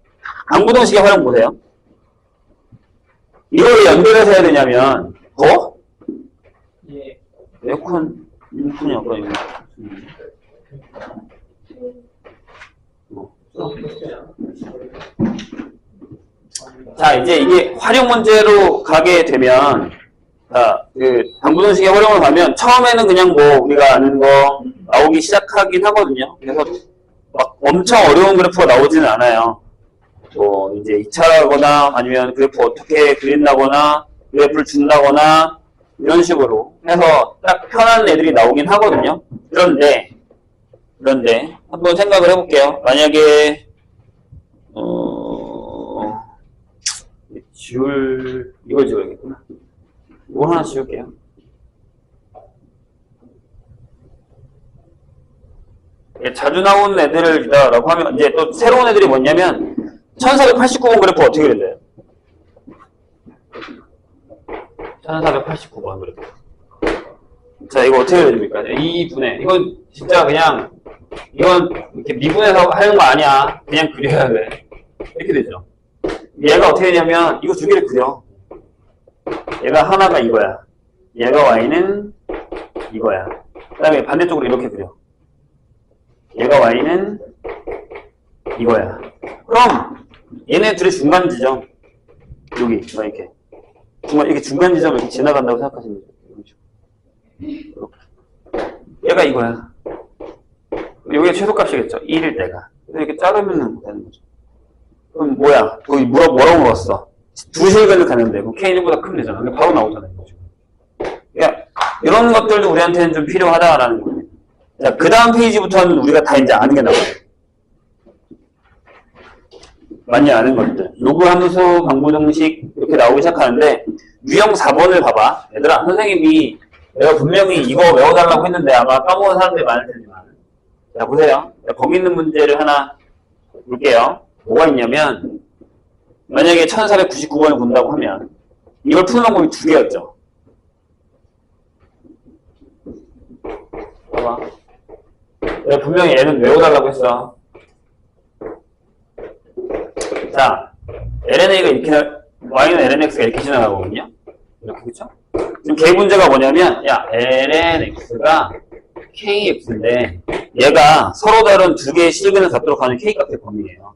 방부등식의 활용 보세요. 이걸 연결해서 해야 되냐면 더? 예. 에어컨이 아까 이거. 자, 이제 이게 활용 문제로 가게 되면, 자, 그 방부등식의 활용을 가면 처음에는 그냥 뭐 우리가 아는 거 나오기 시작하긴 하거든요. 그래서 막 엄청 어려운 그래프가 나오지는 않아요. 뭐 이제 2차라거나 아니면 그래프 어떻게 그린다거나 그래프를 준다거나 이런 식으로 해서 딱 편한 애들이 나오긴 하거든요. 그런데 한번 생각을 해볼게요. 만약에 이걸 지워야겠구나. 이거 하나 지울게요. 자주 나오는 애들이다라고 하면 이제 또 새로운 애들이 뭐냐면 1489번 그래프 어떻게 그려져요? 1489번 그래프. 자, 이거 어떻게 그려집니까? 2분의 이건 진짜 그냥 이건 이렇게 미분해서 하는 거 아니야. 그냥 그려야 돼. 이렇게 되죠. 얘가 어떻게 되냐면 이거 두 개를 그려. 얘가 하나가 이거야. 얘가 y는 이거야. 그 다음에 반대쪽으로 이렇게 그려. 얘가 y는 이거야. 그럼 얘네 둘의 중간 지점 여기 이렇게 이렇게 중간 지점을 이렇게 지나간다고 생각하시면 돼요. 얘가 이거야. 여기가 최소값이겠죠. 1일 때가. 이렇게 자르면 되는 거죠. 그럼 뭐야? 거기 뭐라고 물었어? 2시간을 가는데 그럼 K보다 크면 되잖아. 그러니까 바로 나오잖아요. 그러니까 이런 것들도 우리한테는 좀 필요하다라는 거예요. 자, 그 다음 페이지부터는 우리가 다 이제 아는 게 나와요. 많이 아는 것들. 요구 함수, 방부등식 이렇게 나오기 시작하는데 유형 4번을 봐봐. 얘들아, 선생님이 내가 분명히 이거 외워달라고 했는데 아마 까먹은 사람들이 많을 테지만 자, 보세요. 자, 거기 있는 문제를 하나 볼게요. 뭐가 있냐면, 만약에 1499번을 본다고 하면, 이걸 푸는 방법이 두 개였죠. 봐봐. 내가 분명히 N은 외워달라고 했어. 자, LNA가 이렇게, Y는 LNX가 이렇게 지나가거든요? 이렇게, 그쵸? 지금 걔 문제가 뭐냐면, 야, LNX가 KX인데, 얘가 서로 다른 두 개의 시그널을 갖도록 하는 K값의 범위예요.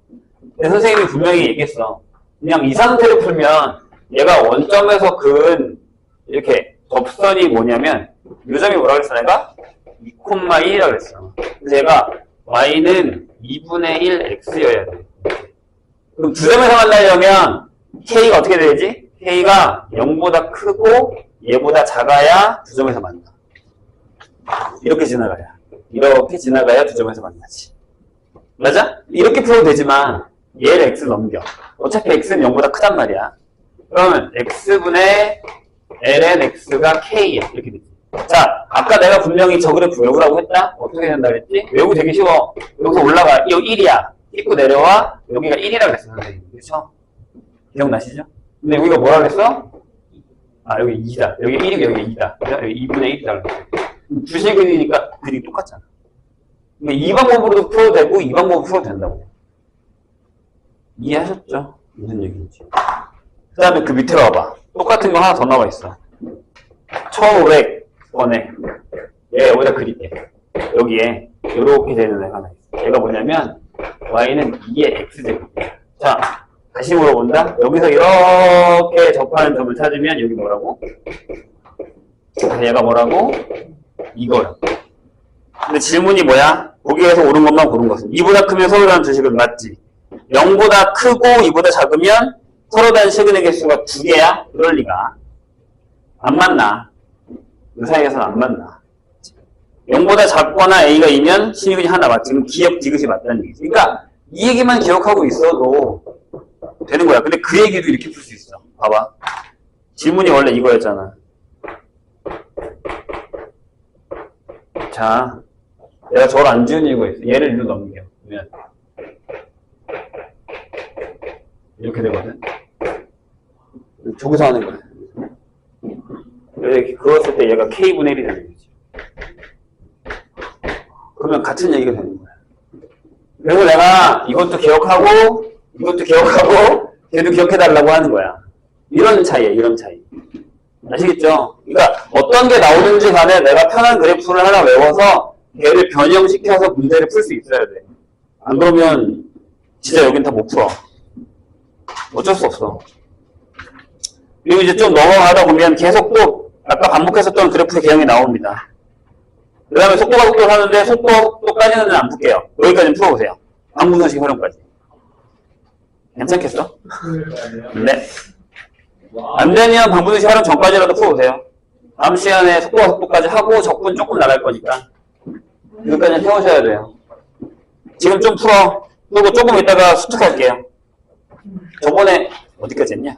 근데 선생님이 분명히 얘기했어. 그냥 이 상태로 풀면, 얘가 원점에서 근, 이렇게, 접선이 뭐냐면, 이 점이 뭐라고 했어, 내가? 2,1이라고 그랬어. 그래서 얘가, Y는 2분의 1 X여야 돼. 그럼 두 점에서 만나려면, K가 어떻게 되지? K가 0보다 크고, 얘보다 작아야 두 점에서 만나. 이렇게 지나가야. 이렇게 지나가야 두 점에서 만나지. 맞아? 이렇게 풀어도 되지만, 얘를 X를 넘겨. 어차피 X는 0보다 크단 말이야. 그러면 X분의 LNX가 K야. 이렇게 되지. 자, 아까 내가 분명히 저 그래프 외우라고 했다? 어떻게 된다 그랬지? 외우기 되게 쉬워. 여기서 올라가. 여기 1이야. 찍고 내려와. 여기가 1이라고 그랬어, 선생님. 그렇죠? 기억나시죠? 근데 여기가 뭐라 그랬어? 아, 여기 2다. 여기 1이고 여기 2다. 여기 2분의 1이다. 두 시그널이니까 그림이 똑같잖아. 그러니까 이 방법으로도 풀어도 되고 이 방법으로 풀어도 된다고. 이해하셨죠? 무슨 얘기인지. 그 다음에 그 밑에 와봐. 똑같은 거 하나 더 나와 있어. 1500번에 얘 여기다 그릴게. 여기에 이렇게 되는 애가 하나 있어. 얘가 뭐냐면 y는 2의 x제곱이야. 자, 다시 물어본다. 여기서 이렇게 접하는 점을 찾으면 여기 뭐라고? 얘가 뭐라고? 이거야. 근데 질문이 뭐야? 거기에서 옳은 것만 고른 것은. 2보다 크면 서로 다른 두 식은 맞지? 0보다 크고 2보다 작으면 서로 다른 시그널 개수가 두 개야? 그럴 리가. 안 만나. 그 사이에서는 안 만나. 0보다 작거나 A가 2면 시그널이 하나 맞지? 그럼 기억 디귿이 맞다는 얘기지. 그러니까 이 얘기만 기억하고 있어도 되는 거야. 근데 그 얘기도 이렇게 풀 수 있어. 봐봐. 질문이 원래 이거였잖아. 자, 내가 저걸 안 지운 이유가 있어. 얘를 일로 넘겨. 그러면 이렇게 되거든. 저기서 하는 거야. 이렇게 그었을 때 얘가 K분의 1이 되는 거지. 그러면 같은 얘기가 되는 거야. 그리고 내가 이것도 기억하고 이것도 기억하고 걔도 기억해달라고 하는 거야. 이런 차이야, 이런 차이. 아시겠죠? 그러니까 어떤 게 나오는지 간에 내가 편한 그래프를 하나 외워서 얘를 변형시켜서 문제를 풀 수 있어야 돼. 안 그러면 진짜 여긴 다 못 풀어. 어쩔 수 없어. 그리고 이제 좀 넘어가다 보면 계속 또 아까 반복했었던 그래프의 개형이 나옵니다. 그 다음에 속도가 속도를 하는데 속도까지는 안 풀게요. 여기까지는 풀어보세요. 방분선식 활용까지. 괜찮겠어? 네. 안 되면 방분선식 활용 전까지라도 풀어보세요. 다음 시간에 속도와 속도까지 하고 적분 조금 나갈 거니까 여기까지는 태우셔야 돼요. 지금 좀 풀어. 그리고 조금 이따가 수특할게요. 저번에 어디까지 했냐?